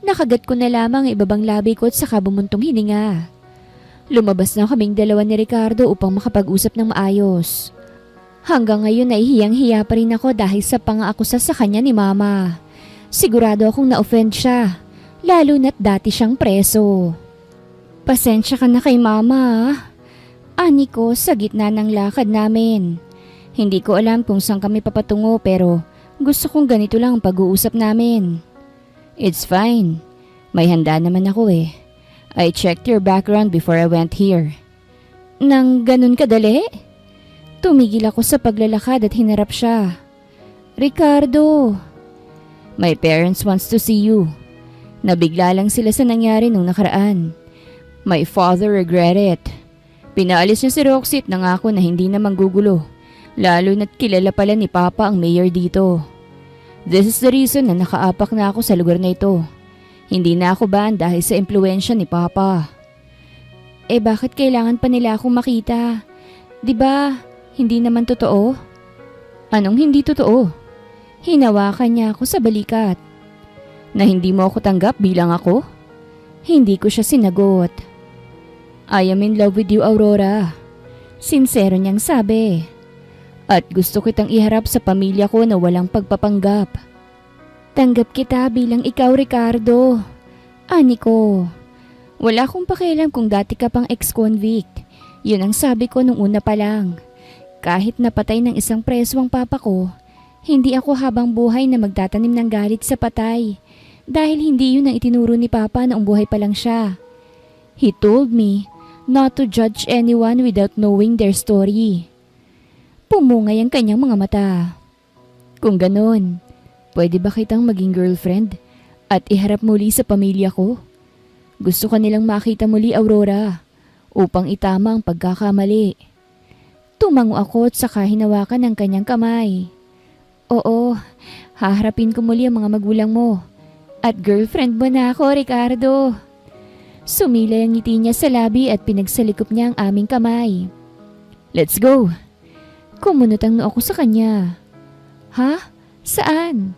Nakagat ko na lamang ang ibabang labi ko at saka bumuntong hininga. Lumabas na kaming dalawa ni Ricardo upang makapag-usap ng maayos. Hanggang ngayon nahihiyang-hiya pa rin ako dahil sa pang-aakusa sa kanya ni Mama. Sigurado akong na-offend siya, lalo na't dati siyang preso. Pasensya ka na kay Mama. Ani ko sa gitna ng lakad namin. Hindi ko alam kung saan kami papatungo pero gusto kong ganito lang ang pag-uusap namin. It's fine. May handa naman ako eh. I checked your background before I went here. Nang ganun kadali? Tumigil ako sa paglalakad at hinarap siya. Ricardo! My parents wants to see you. Nabigla lang sila sa nangyari nung nakaraan. My father regret it. Pinaalis niya si Roxy at nangako na hindi na manggugulo. Lalo na't kilala pala ni Papa ang mayor dito. This is the reason na nakaapak na ako sa lugar na ito. Hindi na ako ban dahil sa impluensya ni Papa. Eh bakit kailangan pa nila akong makita? 'Di ba? Hindi naman totoo? Anong hindi totoo? Hinawakan niya ako sa balikat. Na hindi mo ako tanggap bilang ako? Hindi ko siya sinagot. I am in love with you, Aurora. Sinsero niyang sabi. At gusto kitang iharap sa pamilya ko na walang pagpapanggap. Tanggap kita bilang ikaw, Ricardo. Ani ko, wala akong pakialam kung dati ka pang ex-convict. Yun ang sabi ko nung una pa lang. Kahit napatay ng isang preso ang papa ko, hindi ako habang buhay na magtatanim ng galit sa patay. Dahil hindi yun ang itinuro ni papa noong buhay pa lang siya. He told me not to judge anyone without knowing their story. Pumungay ang kanyang mga mata. Kung ganon, pwede ba kitang maging girlfriend at iharap muli sa pamilya ko? Gusto ka nilang makita muli, Aurora, upang itama ang pagkakamali. Tumango ako at saka hinawakan ang kanyang kamay. Oo, haharapin ko muli ang mga magulang mo. At girlfriend mo na ako, Ricardo. Sumilay ang ngiti niya sa labi at pinagsalikop niya ang aming kamay. Let's go. Kumunot ang noo ko sa kanya. Ha? Saan?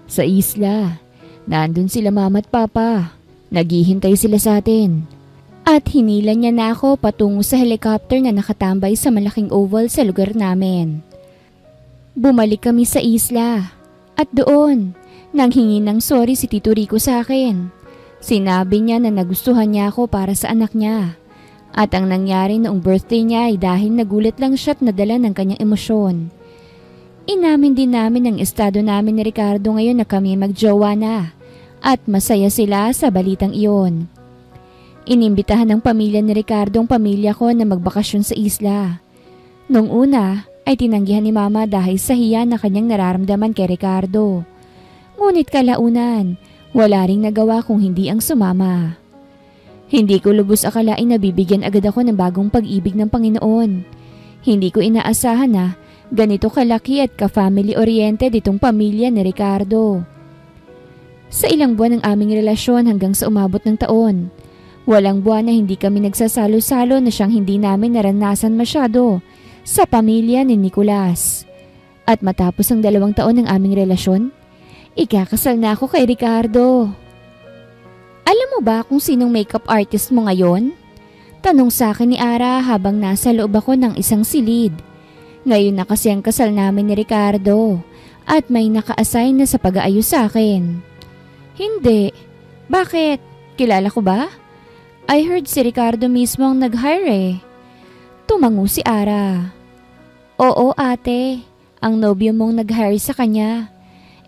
Sa isla. Nandun sila mama at papa. Naghihintay sila sa atin. At hinila niya na ako patungo sa helicopter na nakatambay sa malaking oval sa lugar namin. Bumalik kami sa isla. At doon, nanghingi ng sorry si Tito Rico sa akin. Sinabi niya na nagustuhan niya ako para sa anak niya. At ang nangyari noong birthday niya ay dahil nagulat lang siya at nadala ng kanyang emosyon. Inamin din namin ang estado namin ni Ricardo ngayon na kami magjowa na. At masaya sila sa balitang iyon. Inimbitahan ng pamilya ni Ricardo ang pamilya ko na magbakasyon sa isla. Nung una ay tinanggihan ni Mama dahil sa hiya na kanyang nararamdaman kay Ricardo. Ngunit kalaunan, wala ring nagawa kung hindi ang sumama. Hindi ko lubos akalain na bibigyan agad ako ng bagong pag-ibig ng Panginoon. Hindi ko inaasahan na ganito kalaki at ka-family oriented itong pamilya ni Ricardo. Sa ilang buwan ng aming relasyon hanggang sa umabot ng taon, walang buwan na hindi kami nagsasalo-salo na siyang hindi namin naranasan masyado sa pamilya ni Nicolas. At matapos ang 2 taon ng aming relasyon, ikakasal na ako kay Ricardo. Alam mo ba kung sinong makeup artist mo ngayon? Tanong sa akin ni Ara habang nasa loob ako ng isang silid. Ngayon na kasi ang kasal namin ni Ricardo at may naka-assign na sa pag-aayos sa akin. Hindi. Bakit? Kilala ko ba? I heard si Ricardo mismo ang nag-hire eh. Tumango si Ara. Oo ate, ang nobyo mong nag-hire sa kanya.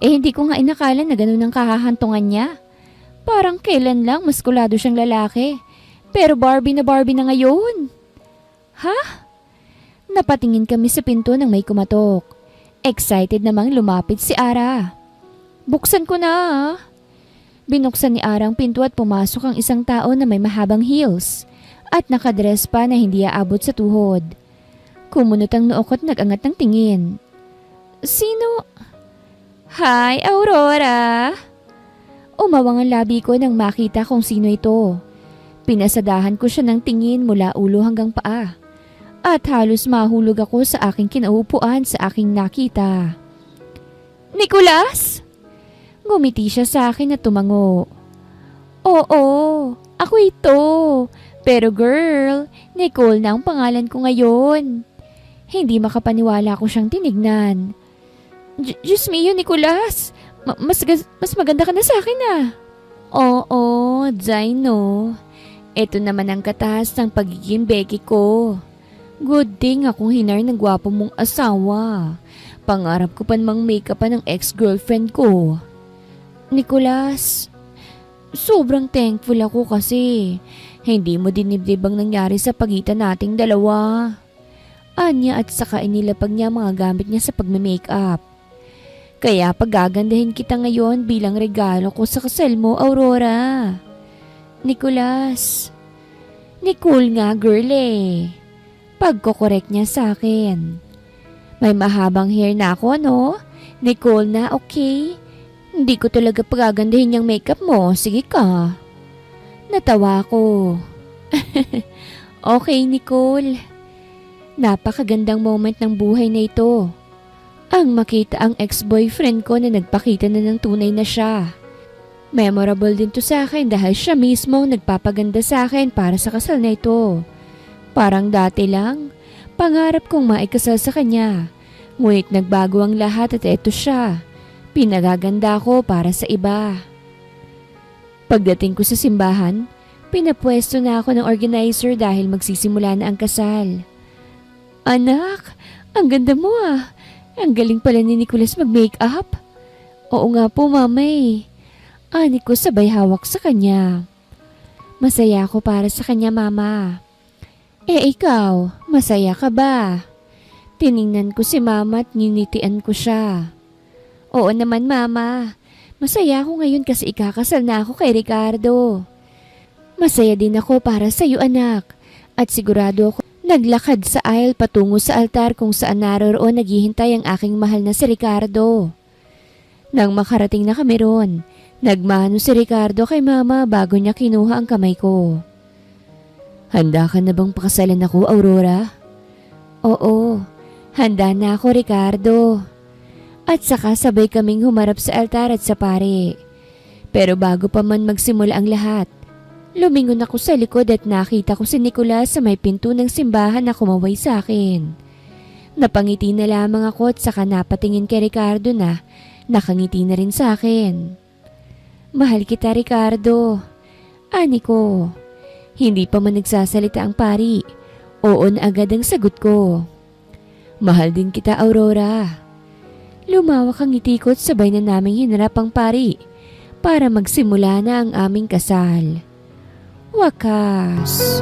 Hindi ko nga inakala na ganun ang kahahantungan niya. Parang kailan lang maskulado siyang lalaki. Pero Barbie na ngayon. Ha? Napatingin kami sa pinto nang may kumatok. Excited namang lumapit si Ara. Buksan ko na. Binuksan ni Ara ang pinto at pumasok ang isang tao na may mahabang heels at nakadress pa na hindi aabot sa tuhod. Kumunot ang noo ko at nag-angat ng tingin. Sino? Hi, Aurora! Umawang ang labi ko nang makita kung sino ito. Pinasadahan ko siya ng tingin mula ulo hanggang paa. At halos mahulog ako sa aking kinaupuan sa aking nakita. Nicolas! Ngumiti siya sa akin at tumango. Oo, ako ito. Pero girl, Nicole na ang pangalan ko ngayon. Hindi makapaniwala ko siyang tinignan. Diyos mio, Nicolas. Mas maganda ka na sa akin ah. Oo, Dino. Ito naman ang kataas ng pagiging Becky ko. Good thing akong hinar ng gwapo mong asawa. Pangarap ko pa namang make-upan ng ex-girlfriend ko. Nicolas, sobrang thankful ako kasi hindi mo dinibdib ang nangyari sa pagitan nating dalawa. Anya at saka inilapag niya mga gamit niya sa pagme-makeup. Kaya pagagandahin kita ngayon bilang regalo ko sa kasal mo, Aurora. Nicolas. Nicole nga, girl eh. Pagko-correct niya sa akin. May mahabang hair na ako, no? Nicole na, okay? Hindi ko talaga pagagandahin yung makeup mo. Sige ka. Natawa ko. Okay, Nicole. Napakagandang moment ng buhay na ito. Ang makita ang ex-boyfriend ko na nagpakita na ng tunay na siya. Memorable din to sa akin dahil siya mismo ang nagpapaganda sa akin para sa kasal na ito. Parang dati lang, pangarap kong maikasal sa kanya. Ngunit nagbago ang lahat at eto siya. Pinagaganda ko para sa iba. Pagdating ko sa simbahan, pinapwesto na ako ng organizer dahil magsisimula na ang kasal. Anak, ang ganda mo ah. Ang galing pala ni Nicholas mag-makeup. Oo nga po, mamay. Ani ko sabay hawak sa kanya. Masaya ako para sa kanya, mama. Ikaw, masaya ka ba? Tiningnan ko si mama at ninitian ko siya. Oo naman, mama. Masaya ako ngayon kasi ikakasal na ako kay Ricardo. Masaya din ako para sa iyo, anak. At sigurado ako naglakad sa aisle patungo sa altar kung saan naroroon naghihintay ang aking mahal na si Ricardo. Nang makarating na kami roon, nagmano si Ricardo kay mama bago niya kinuha ang kamay ko. Handa ka na bang pakasalan ako, Aurora? Oo, handa na ako, Ricardo. At saka sabay kaming humarap sa altar at sa pare. Pero bago pa man magsimula ang lahat, lumingon ako sa likod at nakita ko si Nicholas sa may pinto ng simbahan na kumaway sa akin. Napangiti na lamang ako at saka napatingin kay Ricardo na nakangiti na rin sa akin. Mahal kita, Ricardo. Ani ko. Hindi pa man nagsasalita ang pari. Oo na agad ang sagot ko. Mahal din kita, Aurora. Lumawak ang ngiti ko at sabay na naming hinarap ang pari para magsimula na ang aming kasal. Wakas.